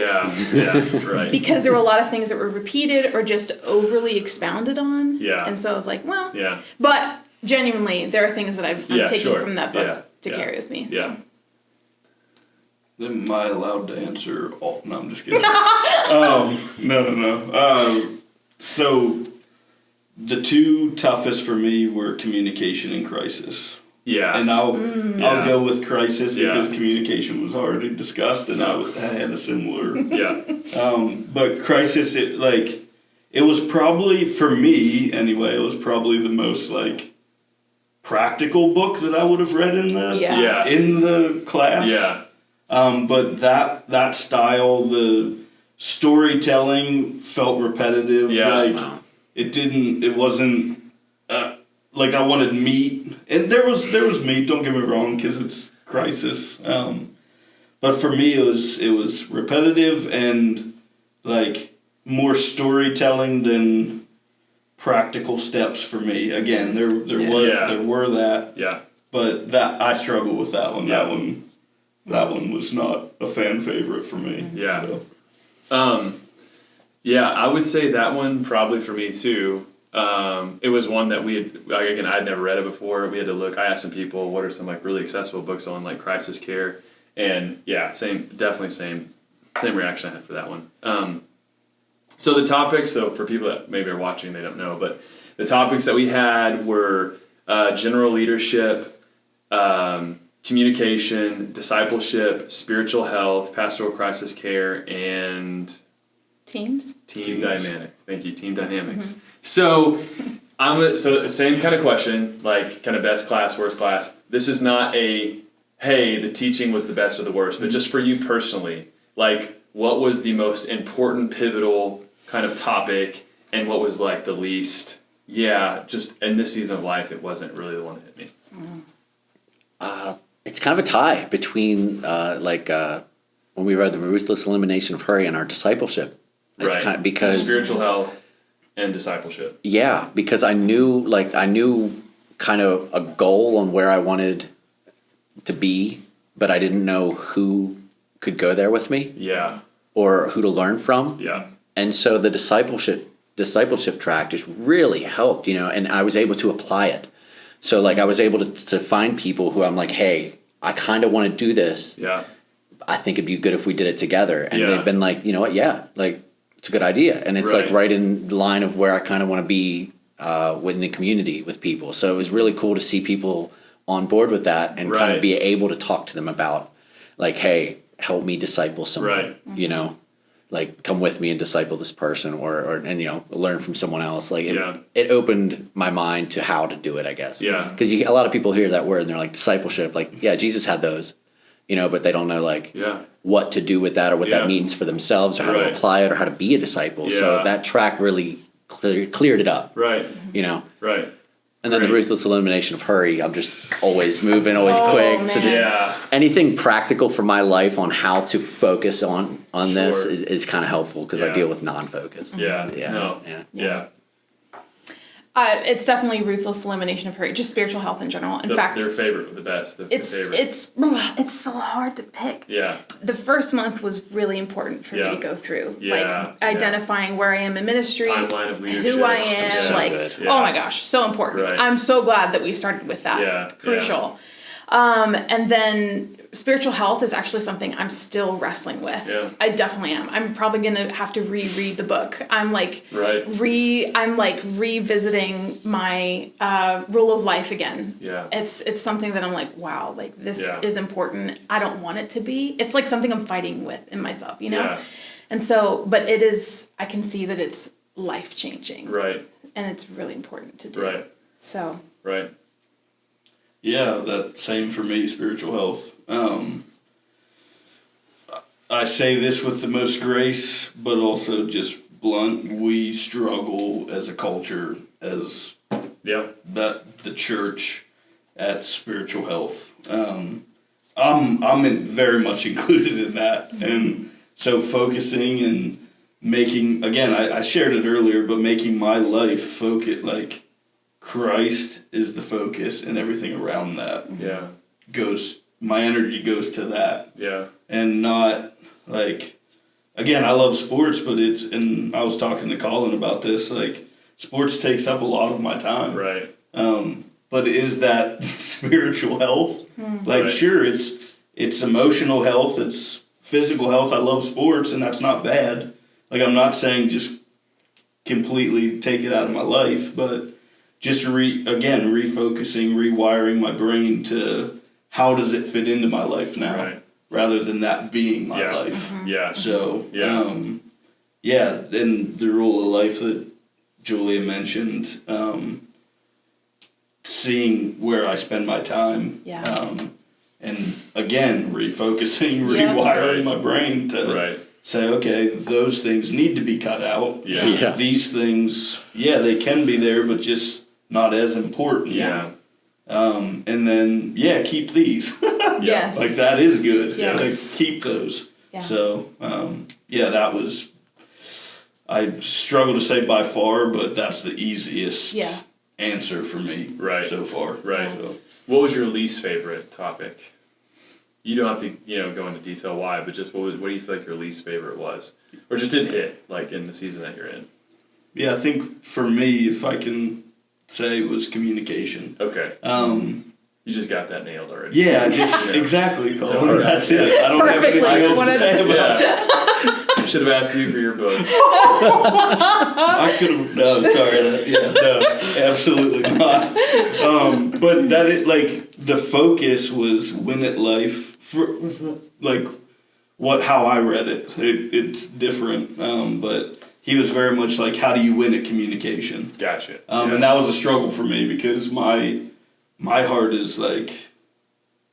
A: Yeah, right.
C: Because there were a lot of things that were repeated or just overly expounded on.
A: Yeah.
C: And so I was like, well.
A: Yeah.
C: But genuinely, there are things that I'm taking from that book to carry with me. So.
A: Yeah.
D: Am I allowed to answer all? No, I'm just kidding. No. So the two toughest for me were communication and crisis.
A: Yeah.
D: And I'll go with crisis because communication was already discussed, and I had a similar. But crisis, it was probably, for me anyway, it was probably the most practical book that I would have read in the class.
A: Yeah.
D: But that style, the storytelling felt repetitive.
A: Yeah.
D: It wasn't like I wanted meat, and there was meat. Don't get me wrong, because it's crisis. But for me, it was repetitive and more storytelling than practical steps for me. Again, there were that.
A: Yeah.
D: But that I struggle with that one. Yeah. That one was not a fan favorite for me.
A: Yeah.
D: So.
A: I would say that one probably for me too. It was one that I'd never read it before. We had to look. I asked some people, what are some really accessible books on crisis care, and same reaction I had for that one. So the topics. So for people that maybe are watching, they don't know, but the topics that we had were general leadership, communication, discipleship, spiritual health, pastoral crisis care, and team dynamics. Thank you, team dynamics. Mm-hmm. So so same kind of question, kind of best class, worst class. This is not hey, the teaching was the best or the worst, but just for you personally, what was the most important, pivotal kind of topic, and what was the least? Yeah, just in this season of life, it wasn't really the one that hit me.
B: it's kind of a tie between when we read the ruthless elimination of hurry and our discipleship. It's
A: Right.
B: kind of
A: So
B: because
A: spiritual health and discipleship.
B: yeah, because I knew kind of a goal on where I wanted to be, but I didn't know who could go there with me
A: Yeah.
B: or who to learn from.
A: Yeah.
B: And so the discipleship track just really helped, and I was able to apply it. So like I was able to find people who I'm like, hey, I kind of want to do this.
A: Yeah.
B: I think it'd be good if we did it together. And
A: Yeah.
B: they've been like, you know what? Yeah, like it's a good idea. And it's like
A: Right.
B: right in line of where I kind of want to be within the community with people. So it was really cool to see people on board with that and kind
A: Right.
B: of be able to talk to them about like, hey, help me disciple someone,
A: Right.
B: like come with me and disciple this person or learn from someone else. Like
A: Yeah.
B: it opened my mind to how to do it, I guess.
A: Yeah.
B: Because a lot of people hear that word and they're like discipleship, like, yeah, Jesus had those, but they don't know like
A: Yeah.
B: what to do with that or what
A: Yeah.
B: that means for themselves or how
A: Right.
B: to apply it or how to be a disciple. So
A: Yeah.
B: that track really cleared it up,
A: Right. Right.
B: And then the
A: Great.
B: ruthless elimination of hurry, I'm just always moving, always quick. So
C: man.
B: just
A: Yeah.
B: anything practical for my life on how to focus on this
A: Sure.
B: is kind of helpful because I
A: Yeah.
B: deal with non-focus.
A: Yeah.
B: Yeah.
A: No.
B: Yeah.
A: Yeah.
C: It's definitely ruthless elimination of hurry, just spiritual health in general. In fact,
A: Their favorite, the best. The favorite.
C: it's so hard to pick.
A: Yeah.
C: The first month was really important for
A: Yeah.
C: me to go through,
A: Yeah,
C: like identifying where I am in ministry,
A: Timeline of leadership.
C: who I am,
B: So
C: like
B: good.
A: Yeah.
C: oh my gosh, so important.
A: Right.
C: I'm so glad that we started with that.
A: Yeah,
C: Crucial. And then spiritual health is actually something I'm still wrestling with.
A: Yeah.
C: I definitely am. I'm probably gonna have to reread the book. I'm like
A: Right.
C: revisiting my rule of life again.
A: Yeah.
C: It's something that I'm like, wow, like this
A: Yeah.
C: is important. I don't want it to be. It's like something I'm fighting with in myself,
A: Yeah.
C: And so, but it is. I can see that it's life changing,
A: Right.
C: and it's really important to do.
A: Right.
C: So
A: Right.
D: Yeah, that same for me, spiritual health. I say this with the most grace, but also just blunt. We struggle as a culture, as
A: Yeah.
D: the church, at spiritual health. Very much included in that, and so focusing and making again, I shared it earlier, but making my life focus like Christ is the focus, and everything around that
A: Yeah.
D: my energy goes to that,
A: Yeah.
D: and not like, again, I love sports, but and I was talking to Colin about this, like sports takes up a lot of my time.
A: Right.
D: But is that spiritual health? Like,
A: Right.
D: sure, it's emotional health, it's physical health. I love sports, and that's not bad. Like, I'm not saying just completely take it out of my life, but just refocusing, rewiring my brain to how does it fit into my life now,
A: Right.
D: rather than that being my
A: Yeah.
D: life.
A: Yeah.
D: So,
A: Yeah.
D: and the rule of life that Julia mentioned, seeing where I spend my time,
C: Yeah.
D: and again, refocusing,
C: Yeah.
D: rewiring
A: Right.
D: my brain to
A: Right.
D: say, okay, those things need to be cut out.
A: Yeah.
B: Yeah.
D: These things, they can be there, but just not as important.
A: Yeah.
D: And then, keep these.
C: yes,
D: Like, that is good.
C: Yes.
D: Like, keep those.
C: Yeah.
D: So, that was, I struggle to say by far, but that's the easiest
C: Yeah.
D: answer for me
A: Right.
D: so far.
A: Right.
D: So,
A: What was your least favorite topic? You don't have to, go into detail why, but just what do you feel like your least favorite was, or just didn't hit like in the season that you're in?
D: I think for me, if I can say, it was communication.
A: Okay. You just got that nailed already.
D: Yeah, just
A: Yeah.
D: exactly,
A: So,
D: Colin. That's it. I don't
C: Perfectly.
D: have anything else to
C: Wanted
D: say
C: to
D: about
C: say.
D: that.
A: I should have asked you for your book.
D: I could have. No, sorry. No, absolutely not. But the focus was win at life. How I read it. It's different. But he was very much like, how do you win at communication?
A: Gotcha.
D: And that was a struggle for me because my heart is like,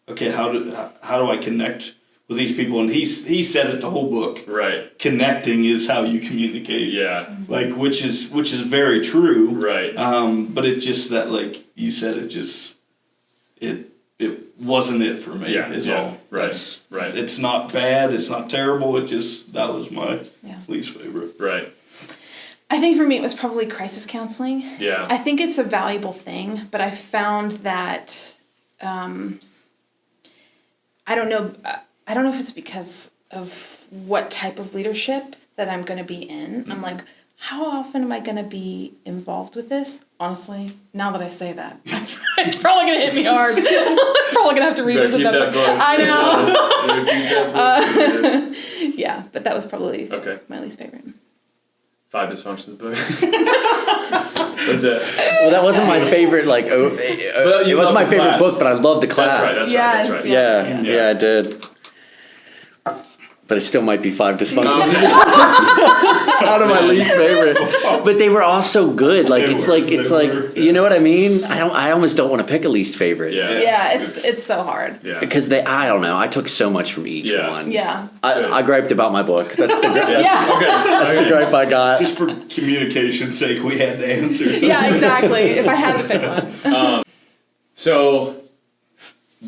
D: okay, how do I connect with these people? And he said it the whole book.
A: Right.
D: Connecting is how you communicate.
A: Yeah.
D: Like, which is very true.
A: Right.
D: But it just that, like you said, it wasn't it for me.
A: Yeah,
D: Is
A: yeah,
D: all.
A: right, right.
D: It's not bad. It's not terrible. It just that was my least favorite.
A: Right.
C: I think for me it was probably crisis counseling.
A: Yeah.
C: I think it's a valuable thing, but I found that I don't know if it's because of what type of leadership that I'm going to be in.
A: Mm-hmm.
C: I'm like, how often am I going to be involved with this? Honestly, now that I say that, it's probably going to hit me hard. I'm probably going to have to revisit that book. I know. Yeah, but that was probably my least favorite.
A: 5 Dysfunctions book. Was it?
B: Well, that wasn't my favorite. Like, it wasn't my favorite book, but I loved the class.
A: That's right.
B: Yeah, I did. But it still might be 5 Dysfunctions. Out of my least favorite. But they were all so good. Like it's like you know what I mean? I almost don't want to pick a least favorite.
C: Yeah, it's so hard.
A: Yeah.
B: Because I don't know. I took so much from each one.
C: Yeah.
B: I griped about my book. That's the
C: Yeah.
B: the gripe I got.
D: Just for communication's sake, we had to answer. So.
C: Yeah, exactly. If I had to pick one.
A: So,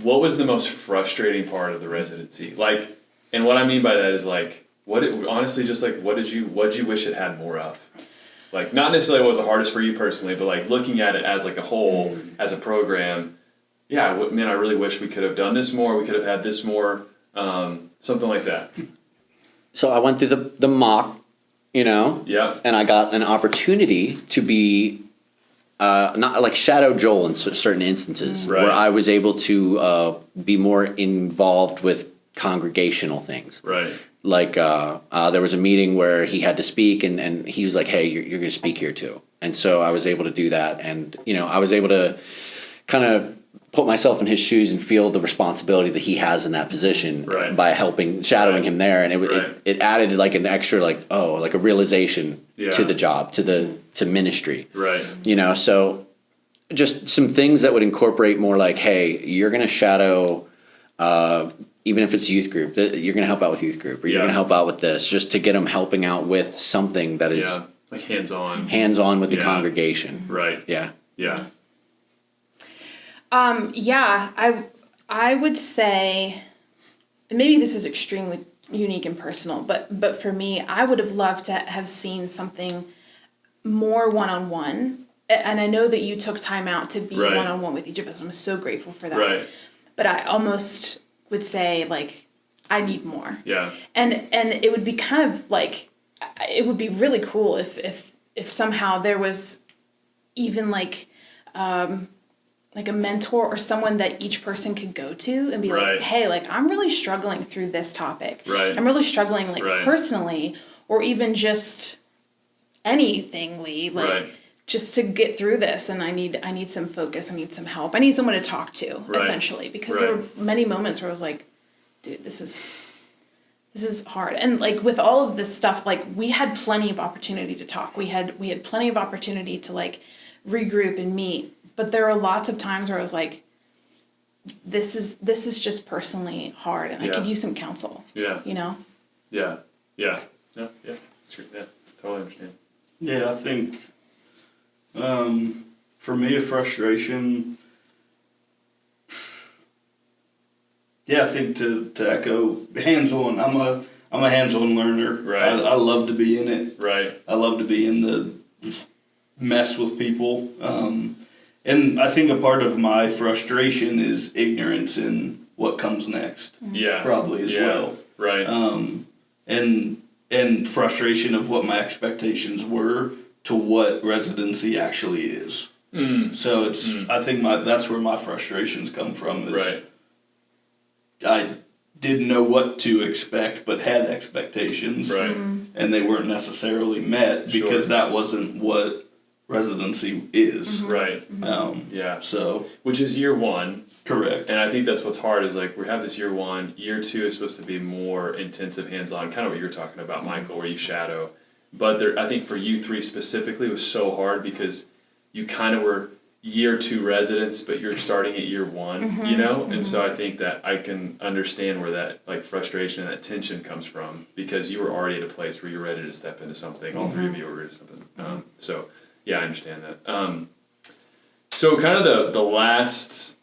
A: what was the most frustrating part of the residency? Like, and what I mean by that is like, what did you wish it had more of? Like, not necessarily what was the hardest for you personally, but like looking at it as like a whole, as a program. Yeah, man, I really wish we could have done this more. We could have had this more, something like that.
B: So I went through the mock,
A: Yeah.
B: and I got an opportunity to be not like shadow Joel in certain instances,
A: Right.
B: where I was able to be more involved with congregational things.
A: Right.
B: Like there was a meeting where he had to speak, and he was like, "Hey, you're going to speak here too." And so I was able to do that, and I was able to kind of put myself in his shoes and feel the responsibility that he has in that position by shadowing him there, and it added like an extra like a realization to the job, to ministry.
A: Right.
B: So just some things that would incorporate more like, hey, you're going to shadow. Even if it's youth group, you're going to help out with youth group, or you're going to help out with this, just to get them helping out with something that is
A: like hands-on with
B: the congregation.
A: Right.
B: Yeah.
A: Yeah.
C: I would say, maybe this is extremely unique and personal, but for me, I would have loved to have seen something more one-on-one. And I know that you took time out to be one-on-one with each of us. I'm so grateful for that.
A: Right.
C: But I almost would say, like, I need more.
A: Yeah.
C: And it would be kind of like, it would be really cool if somehow there was even like a mentor or someone that each person could go to and be like, hey, like, I'm really struggling through this topic.
A: Right.
C: I'm really struggling, like, personally, or even just anythingly, like, just to get through this, and I need some focus, I need some help, I need someone to talk to, essentially, because there were many moments where I was like, dude, this is hard. And like with all of this stuff, like we had plenty of opportunity to talk. We had plenty of opportunity to like regroup and meet, but there are lots of times where I was like, this is just personally hard, and I could use some counsel. Yeah.
A: Yeah. Yeah. Yeah. Sure. Yeah. Totally understand.
D: Yeah, I think for me, a frustration. Yeah, I think to echo hands-on. I'm a hands-on learner.
A: Right.
D: I love to be in it.
A: Right.
D: I love to be in the mess with people. And I think a part of my frustration is ignorance in what comes next.
A: Yeah.
D: Probably as well.
A: Right.
D: And frustration of what my expectations were to what residency actually is. So it's I think that's where my frustrations come from. Is I didn't know what to expect, but had expectations, and they weren't necessarily met because that wasn't what residency is.
A: Right. So which is year one.
D: Correct.
A: And I think that's what's hard is like we have this year one. Year two is supposed to be more intensive, hands-on, kind of what you're talking about, Michael, where you shadow. But there, I think for you three specifically, it was so hard because you kind of were year two residents, but you're starting at year one, And so I think that I can understand where that like frustration and that tension comes from because you were already at a place where you're ready to step into something. All three of you were ready to something. So yeah, I understand that. So kind of the last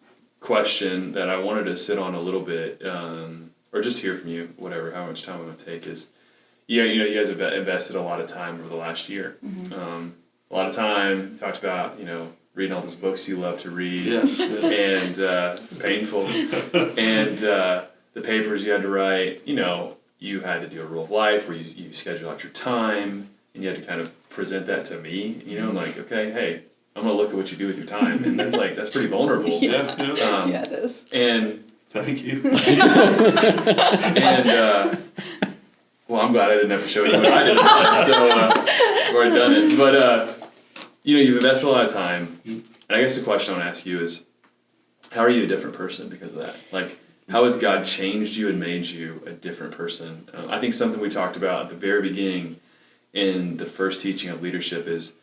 A: question that I wanted to sit on a little bit, or just hear from you, whatever, how much time I'm going to take is, you guys have invested a lot of time over the last year. A lot of time, talked about, reading all those books you love to read.
D: Yes.
A: And it's painful. And the papers you had to write, you had to do a rule of life where you schedule out your time, and you had to kind of present that to me, like, okay, hey, I'm going to look at what you do with your time. And that's pretty vulnerable.
D: Yeah.
C: Yeah, it is.
A: And
D: Thank you.
A: and well, I'm glad I didn't have to show you what I did. So I've already done it. But you've invested a lot of time, and I guess the question I want to ask you is, how are you a different person because of that? Like, how has God changed you and made you a different person? I think something we talked about at the very beginning in the first teaching of leadership is,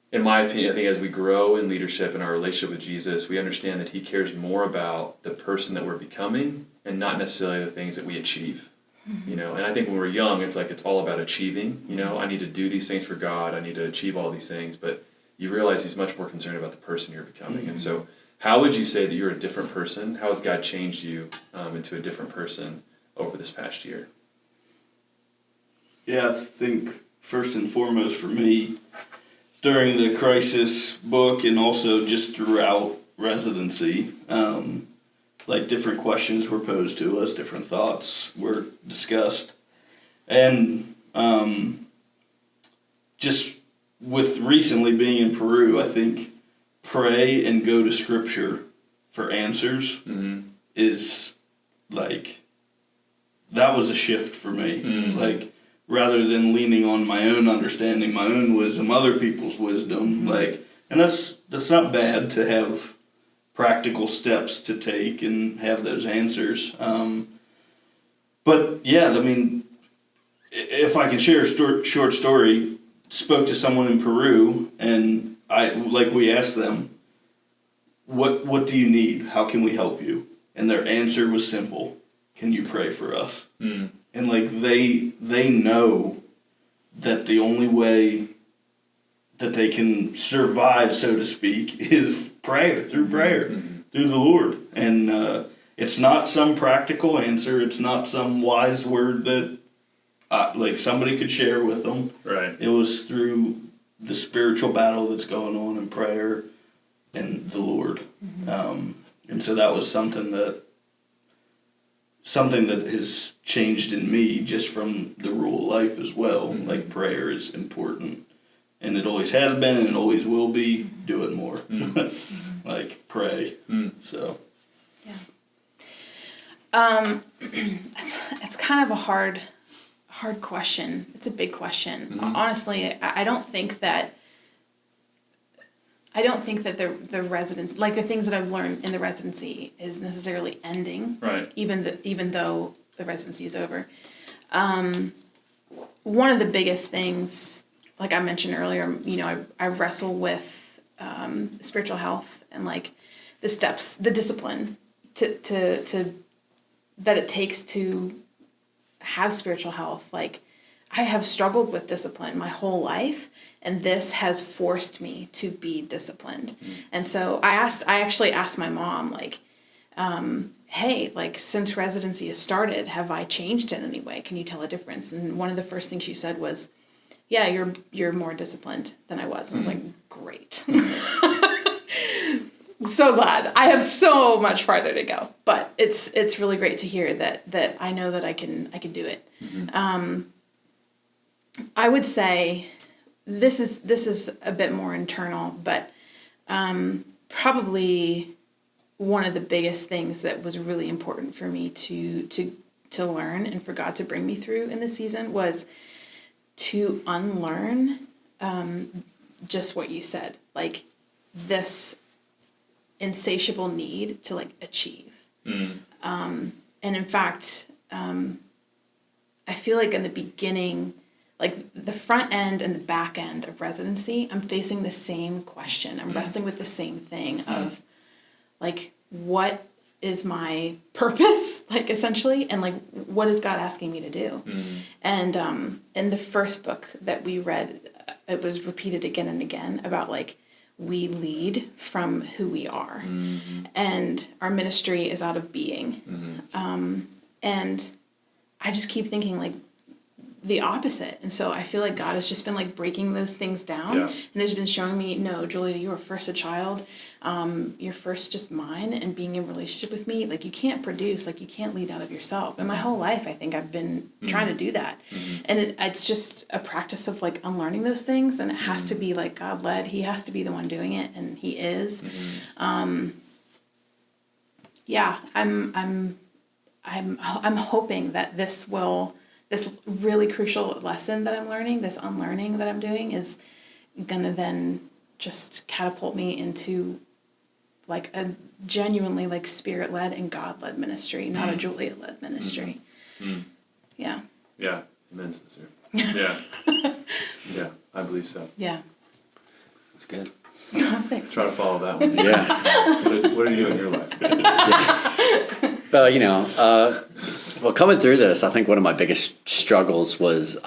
A: in my opinion, I think as we grow in leadership and our relationship with Jesus, we understand that he cares more about the person that we're becoming and not necessarily the things that we achieve. And I think when we're young, it's all about achieving. I need to do these things for God. I need to achieve all these things. But you realize he's much more concerned about the person you're becoming. And so how would you say that you're a different person? How has God changed you into a different person over this past year?
D: Yeah, I think first and foremost for me, during the crisis book and also just throughout residency, different questions were posed to us, different thoughts were discussed. And just with recently being in Peru, I think pray and go to Scripture for answers is that was a shift for me. Rather than leaning on my own understanding, my own wisdom, other people's wisdom, and that's not bad to have practical steps to take and have those answers. But yeah, I mean, if I can share a short story, spoke to someone in Peru, and we asked them, what do you need? How can we help you? And their answer was simple: can you pray for us? And they know that the only way that they can survive, so to speak, is prayer, through the Lord. And it's not some practical answer. It's not some wise word that somebody could share with them.
A: Right.
D: It was through the spiritual battle that's going on in prayer and the Lord. And so that was something that has changed in me just from the rule of life as well. Prayer is important. And it always has been and it always will be. Do it more. Pray. So.
C: Yeah. It's kind of a hard question. It's a big question. Honestly, I don't think that the residence, the things that I've learned in the residency, is necessarily ending.
A: Right.
C: Even though the residency is over. One of the biggest things, like I mentioned earlier, I wrestle with spiritual health and the steps, the discipline to that it takes to have spiritual health. I have struggled with discipline my whole life, and this has forced me to be disciplined. And so I actually asked my mom, hey, since residency has started, have I changed in any way? Can you tell a difference? And one of the first things she said was, yeah, you're more disciplined than I was. And I was like, great. So glad. I have so much farther to go, but it's really great to hear that I know that I can do it. I would say this is a bit more internal, but probably one of the biggest things that was really important for me to learn and for God to bring me through in this season was to unlearn just what you said, this insatiable need to achieve. And in fact, I feel in the beginning, the front end and the back end of residency, I'm facing the same question. I'm wrestling with the same thing of what is my purpose, essentially, and what is God asking me to do? And in the first book that we read, it was repeated again and again about we lead from who we are. And our ministry is out of being. And I just keep thinking like the opposite. And so I feel like God has just been like breaking those things down and has been showing me, no, Julia, you were first a child. You're first just mine, and being in relationship with me. Like you can't produce, like you can't lead out of yourself. And my whole life, I think I've been trying to do that. And it's just a practice of like unlearning those things. And it has to be like God led. He has to be the one doing it. And he is. I'm hoping that this really crucial lesson that I'm learning, this unlearning that I'm doing, is gonna then just catapult me into like a genuinely like spirit-led and God-led ministry, not a Julia-led ministry. Yeah.
A: Yeah. Amen, sister. Yeah. Yeah, I believe so.
C: Yeah.
B: That's good.
C: Thanks.
A: Try to follow that one.
B: Yeah.
A: What are you doing in your life?
B: Well, well, coming through this, I think one of my biggest struggles was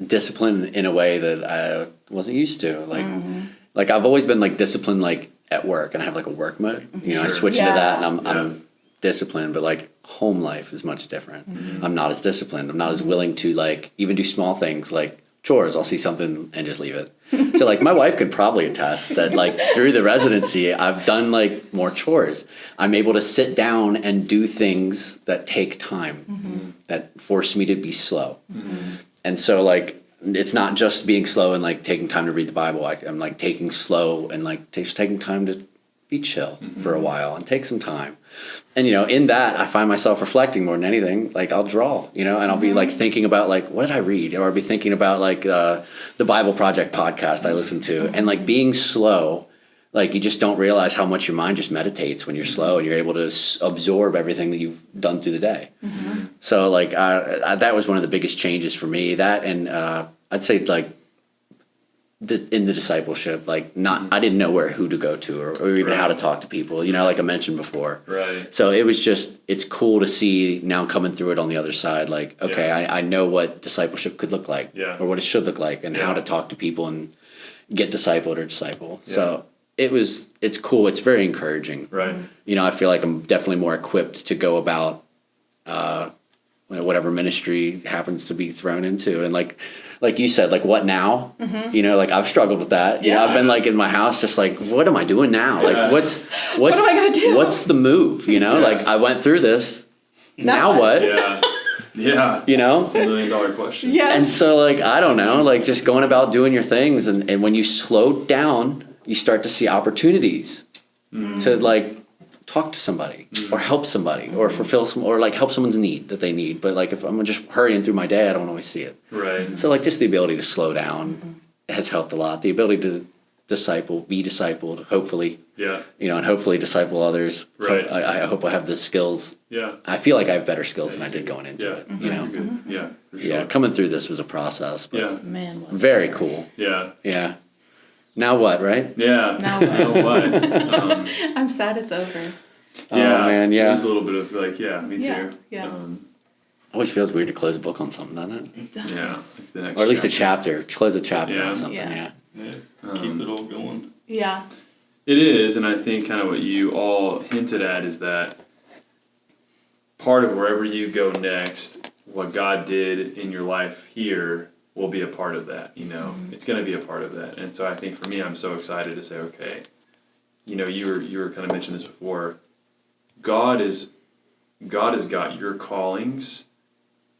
B: discipline in a way that I wasn't used to. Like I've always been like disciplined, like at work, and I have like a work mode. You know, I switch into that, and I'm disciplined. But like home life is much different. I'm not as disciplined. I'm not as willing to like even do small things like chores. I'll see something and just leave it. So like my wife could probably attest that like through the residency, I've done like more chores. I'm able to sit down and do things that take time, that force me to be slow. And so like, it's not just being slow and like taking time to read the Bible. I'm like taking slow and like just taking time to be chill for a while and take some time. And, you know, in that, I find myself reflecting more than anything. Like, I'll draw, you know, and I'll be, like, thinking about, like, what did I read? Or I'll be thinking about, like, the Bible Project podcast I listen to. And, like, being slow, like, you just don't realize how much your mind just meditates when you're slow and you're able to absorb everything that you've done through the day. So, like, that was one of the biggest changes for me. That and I'd say, like, in the discipleship, like I didn't know who to go to or even how to talk to people, you know, like I mentioned before.
A: Right.
B: So it was just, it's cool to see now coming through it on the other side. Like, okay, I know what discipleship could look like or what it should look like and how to talk to people and get discipled or disciple. Yeah. So it's cool. It's very encouraging.
A: Right.
B: You know, I feel like I'm definitely more equipped to go about, whatever ministry happens to be thrown into. And like you said, like what now? You know, like I've struggled with that. You know, I've been like in my house, just like, what am I doing now? Like what's
C: what am I gonna do?
B: What's the move? You know, like I went through this. Now what?
A: Yeah. Yeah.
B: You know?
A: It's $1 million question.
C: Yes.
B: And so like, I don't know, like just going about doing your things. And when you slow down, you start to see opportunities to like talk to somebody or help somebody or fulfill or like help someone's need that they need. But like if I'm just hurrying through my day, I don't always see it.
A: Right.
B: So like just the ability to slow down has helped a lot. The ability to be discipled, hopefully. Yeah. You know, and hopefully disciple others.
A: Right.
B: I hope I have the skills. Yeah. I feel like I have better skills than I did going into it. You know?
A: Good. Yeah. For sure.
B: Yeah. Coming through this was a process. But
C: Man,
B: very cool.
A: Yeah.
B: Yeah. Now what, right?
A: Yeah.
C: Now
A: what?
C: I'm sad it's over.
A: Yeah.
B: Oh, man, yeah.
A: There's a little bit of like, me too.
C: Yeah.
B: Always feels weird to close a book on something, doesn't it?
C: It does.
A: Yeah. Like the next
B: Or at least a chapter. Close a chapter on something,
C: Yeah.
D: Keep it all going.
C: Yeah.
A: It is, and I think kind of what you all hinted at is that part of wherever you go next, what God did in your life here will be a part of that, you know. It's going to be a part of that. And so I think for me, I'm so excited to say, okay, you know, you were kind of mentioning this before. God has got your callings,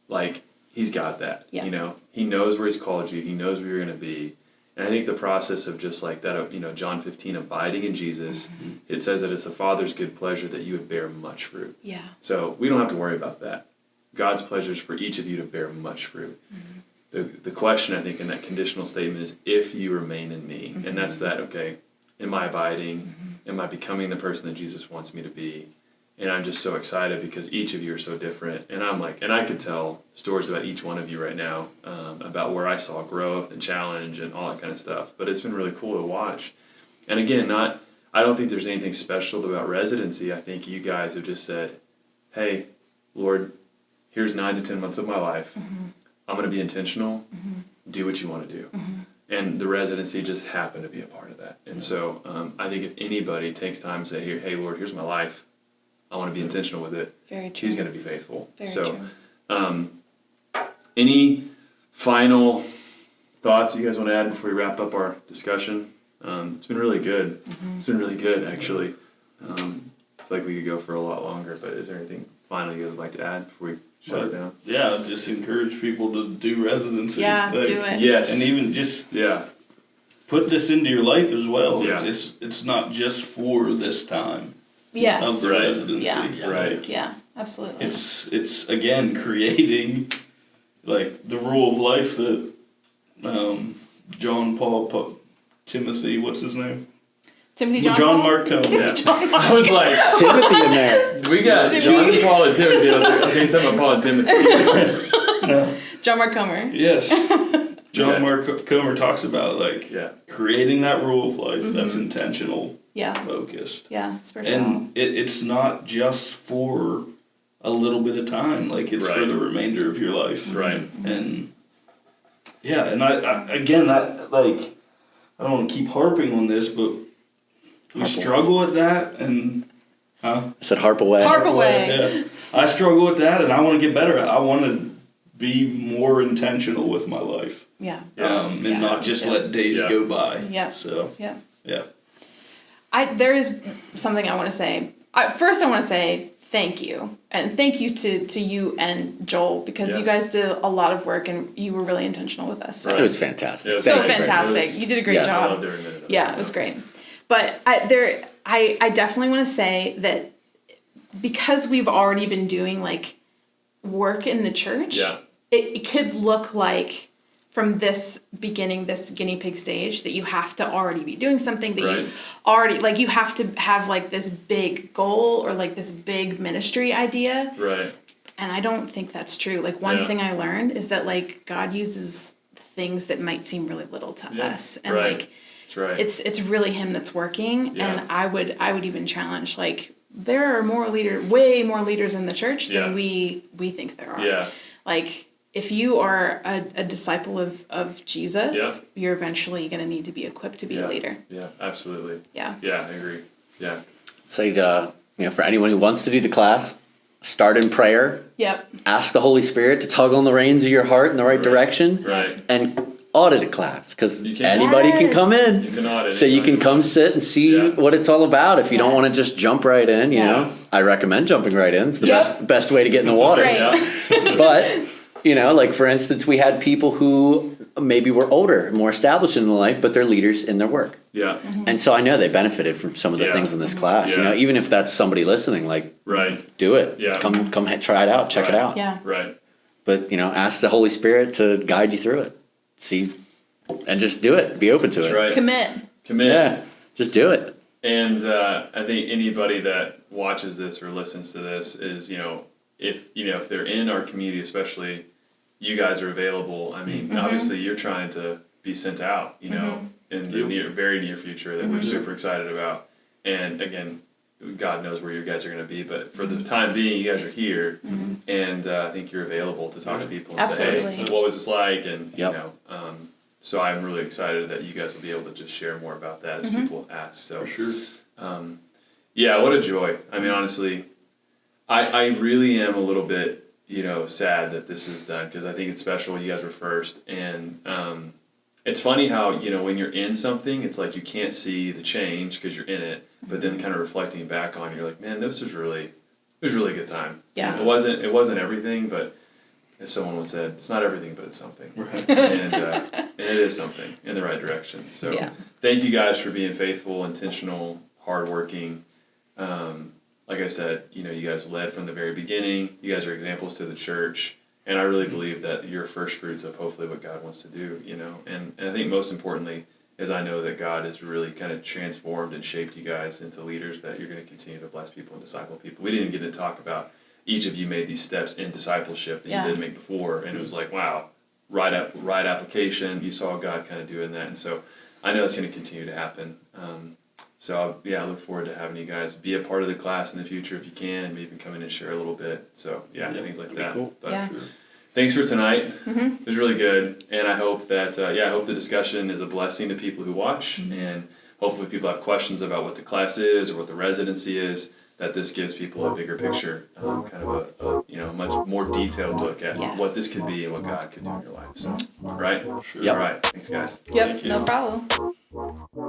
A: like he's got that.
C: Yeah.
A: You know, he knows where he's called you. He knows where you're going to be. And I think the process of just like that, you know, John 15, abiding in Jesus, it says that it's the Father's good pleasure that you would bear much fruit.
C: Yeah.
A: So we don't have to worry about that. God's pleasure is for each of you to bear much fruit. The question, I think, in that conditional statement is, if you remain in me. And that's that, okay, am I abiding? Am I becoming the person that Jesus wants me to be? And I'm just so excited because each of you are so different. And I'm like, and I could tell stories about each one of you right now, about where I saw growth and challenge and all that kind of stuff. But it's been really cool to watch. And again, I don't think there's anything special about residency. I think you guys have just said, hey, Lord, here's 9 to 10 months of my life. I'm going to be intentional. Do what you want to do. And the residency just happened to be a part of that. And so I think if anybody takes time to say, hey, Lord, here's my life. I want to be intentional with it.
C: Very true.
A: He's going to be faithful.
C: Very
A: so,
C: true.
A: Any final thoughts you guys want to add before we wrap up our discussion? It's been really good.
C: Mm-hmm.
A: It's been really good, actually. I feel like we could go for a lot longer, but is there anything final you guys would like to add before we shut it down?
D: Yeah, just encourage people to do residency.
C: Yeah, do it.
A: Yes.
D: And even just
A: Yeah.
D: put this into your life as well.
A: Yeah.
D: It's not just for this time
C: Yes.
D: of the
A: Right.
D: residency.
C: Yeah.
A: Right.
C: Yeah, absolutely.
D: It's again creating like the rule of life that John Paul Timothy, what's his name?
C: Timothy
D: Well,
C: John
D: John
C: Paul?
D: Mark Comer.
A: Yeah. I was like,
B: Timothy in there.
A: we got John, Paul, and Timothy. I was like, okay, he's talking about Paul and Timothy.
C: John Mark Comer.
D: Yes. John
A: Yeah.
D: Mark Comer talks about like
A: Yeah.
D: creating that rule of life that's intentional,
C: Yeah.
D: focused.
C: Yeah, spiritual.
D: And it's not just for a little bit of time, like it's for
A: Right.
D: the remainder of your life.
A: Right.
D: And yeah, and I again, that like, I don't want to keep harping on this, but we struggle at that, and
B: I said harp away.
C: Harp away.
D: yeah, I struggle with that, and I want to get better at it. I want to be more intentional with my life,
C: Yeah.
D: and
C: Yeah.
D: not just
C: Yeah.
D: let days
A: Yeah.
D: go by.
C: Yeah.
D: So
C: Yeah.
D: yeah.
C: There is something I want to say. First, I want to say thank you. And thank you to you and Joel, because
A: Yeah.
C: you guys did a lot of work and you were really intentional with us. So,
B: It was fantastic.
A: It was
C: so
B: Thank you very much.
C: fantastic. You did a great
B: Yes.
A: I
C: job.
A: loved every minute of it.
C: Yeah, it was great. But I definitely want to say that because we've already been doing like work in the church,
A: Yeah.
C: it could look like from this beginning, this guinea pig stage, that you have to already be doing something, that
A: Right.
C: you already, like, you have to have like this big goal or like this big ministry idea.
A: Right.
C: And I don't think that's true. Like, one
A: Yeah.
C: thing I learned is that like God uses things that might seem really little to
A: Yeah.
C: us, and
A: Right.
C: like
A: That's right.
C: it's really him that's working.
A: Yeah.
C: And I would even challenge, like, there are way more leaders in the church
A: Yeah.
C: than we think there are.
A: Yeah.
C: Like, if you are a disciple of Jesus,
A: Yeah.
C: you're eventually going to need to be equipped to be
A: Yeah.
C: a leader.
A: Yeah, absolutely.
C: Yeah.
A: Yeah, I agree. Yeah.
B: Say, for anyone who wants to do the class, start in prayer.
C: Yep.
B: Ask the Holy Spirit to tug on the reins of your heart in the right direction.
A: Right.
B: And audit a class, because
A: You can-
B: anybody can
C: Yes.
B: come in.
A: You can audit
B: So you can
A: anytime.
B: come sit and see
A: Yeah.
B: what it's all about. If you don't
C: Yes.
B: want to just jump right in, you know,
C: Yes.
B: I recommend jumping right in. It's the
C: Yep.
B: best way to get in the water.
C: great.
A: Yeah.
B: But, like for instance, we had people who maybe were older, more established in life, but they're leaders in their work.
A: Yeah.
B: And so I know they benefited from some of the
A: Yeah.
B: things in this class.
A: Yeah.
B: Even if that's somebody listening, like,
A: Right.
B: do it.
A: Yeah.
B: Come try it out, check it
A: Right.
B: out.
C: Yeah.
A: Right.
B: But, ask the Holy Spirit to guide you through it. See, and just do it. Be open to
A: That's
B: it.
A: right.
C: Commit.
A: Commit.
B: Yeah, just do it.
A: And I think anybody that watches this or listens to this is, if they're in our community, especially, you guys are available. I mean, obviously you're trying to be sent out, in the very near future that we're super excited about. And again, God knows where you guys are going to be, but for the time being, you guys are here, and I think you're available to talk to people and say,
C: Absolutely.
A: hey, what was this like? And,
B: Yep.
A: so I'm really excited that you guys will be able to just share more about that as people ask. So
D: For sure.
A: yeah, what a joy. I mean, honestly, I really am a little bit, sad that this is done, because I think it's special. You guys were first. And it's funny how, when you're in something, it's like you can't see the change because you're in it. But then kind of reflecting back on it, you're like, man, it was really a good time.
C: Yeah.
A: It wasn't everything, but as someone once said, it's not everything, but it's something.
D: Right.
A: And it is something in the right direction. So
C: Yeah.
A: thank you guys for being faithful, intentional, hardworking. Like I said, you guys led from the very beginning. You guys are examples to the church. And I really believe that you're first fruits of hopefully what God wants to do, And I think most importantly is I know that God has really kind of transformed and shaped you guys into leaders that you're going to continue to bless people and disciple people. We didn't get to talk about each of you made these steps in discipleship that
C: Yeah.
A: you didn't make before. And it was like, wow, right application. You saw God kind of doing that. And so I know it's going to continue to happen. I look forward to having you guys be a part of the class in the future if you can, maybe even come in and share a little bit. So, things like that.
B: cool.
A: But
C: Yeah.
A: thanks for tonight. It was really good, and I hope that I hope the discussion is a blessing to people who watch, and hopefully people have questions about what the class is or what the residency is. That this gives people a bigger picture, kind of a much more detailed look at
C: Yes.
A: what this could be and what God could do in your life. So, all right,
B: Yep.
A: all right, thanks guys.
C: Yep,
D: Thank you.
C: no problem.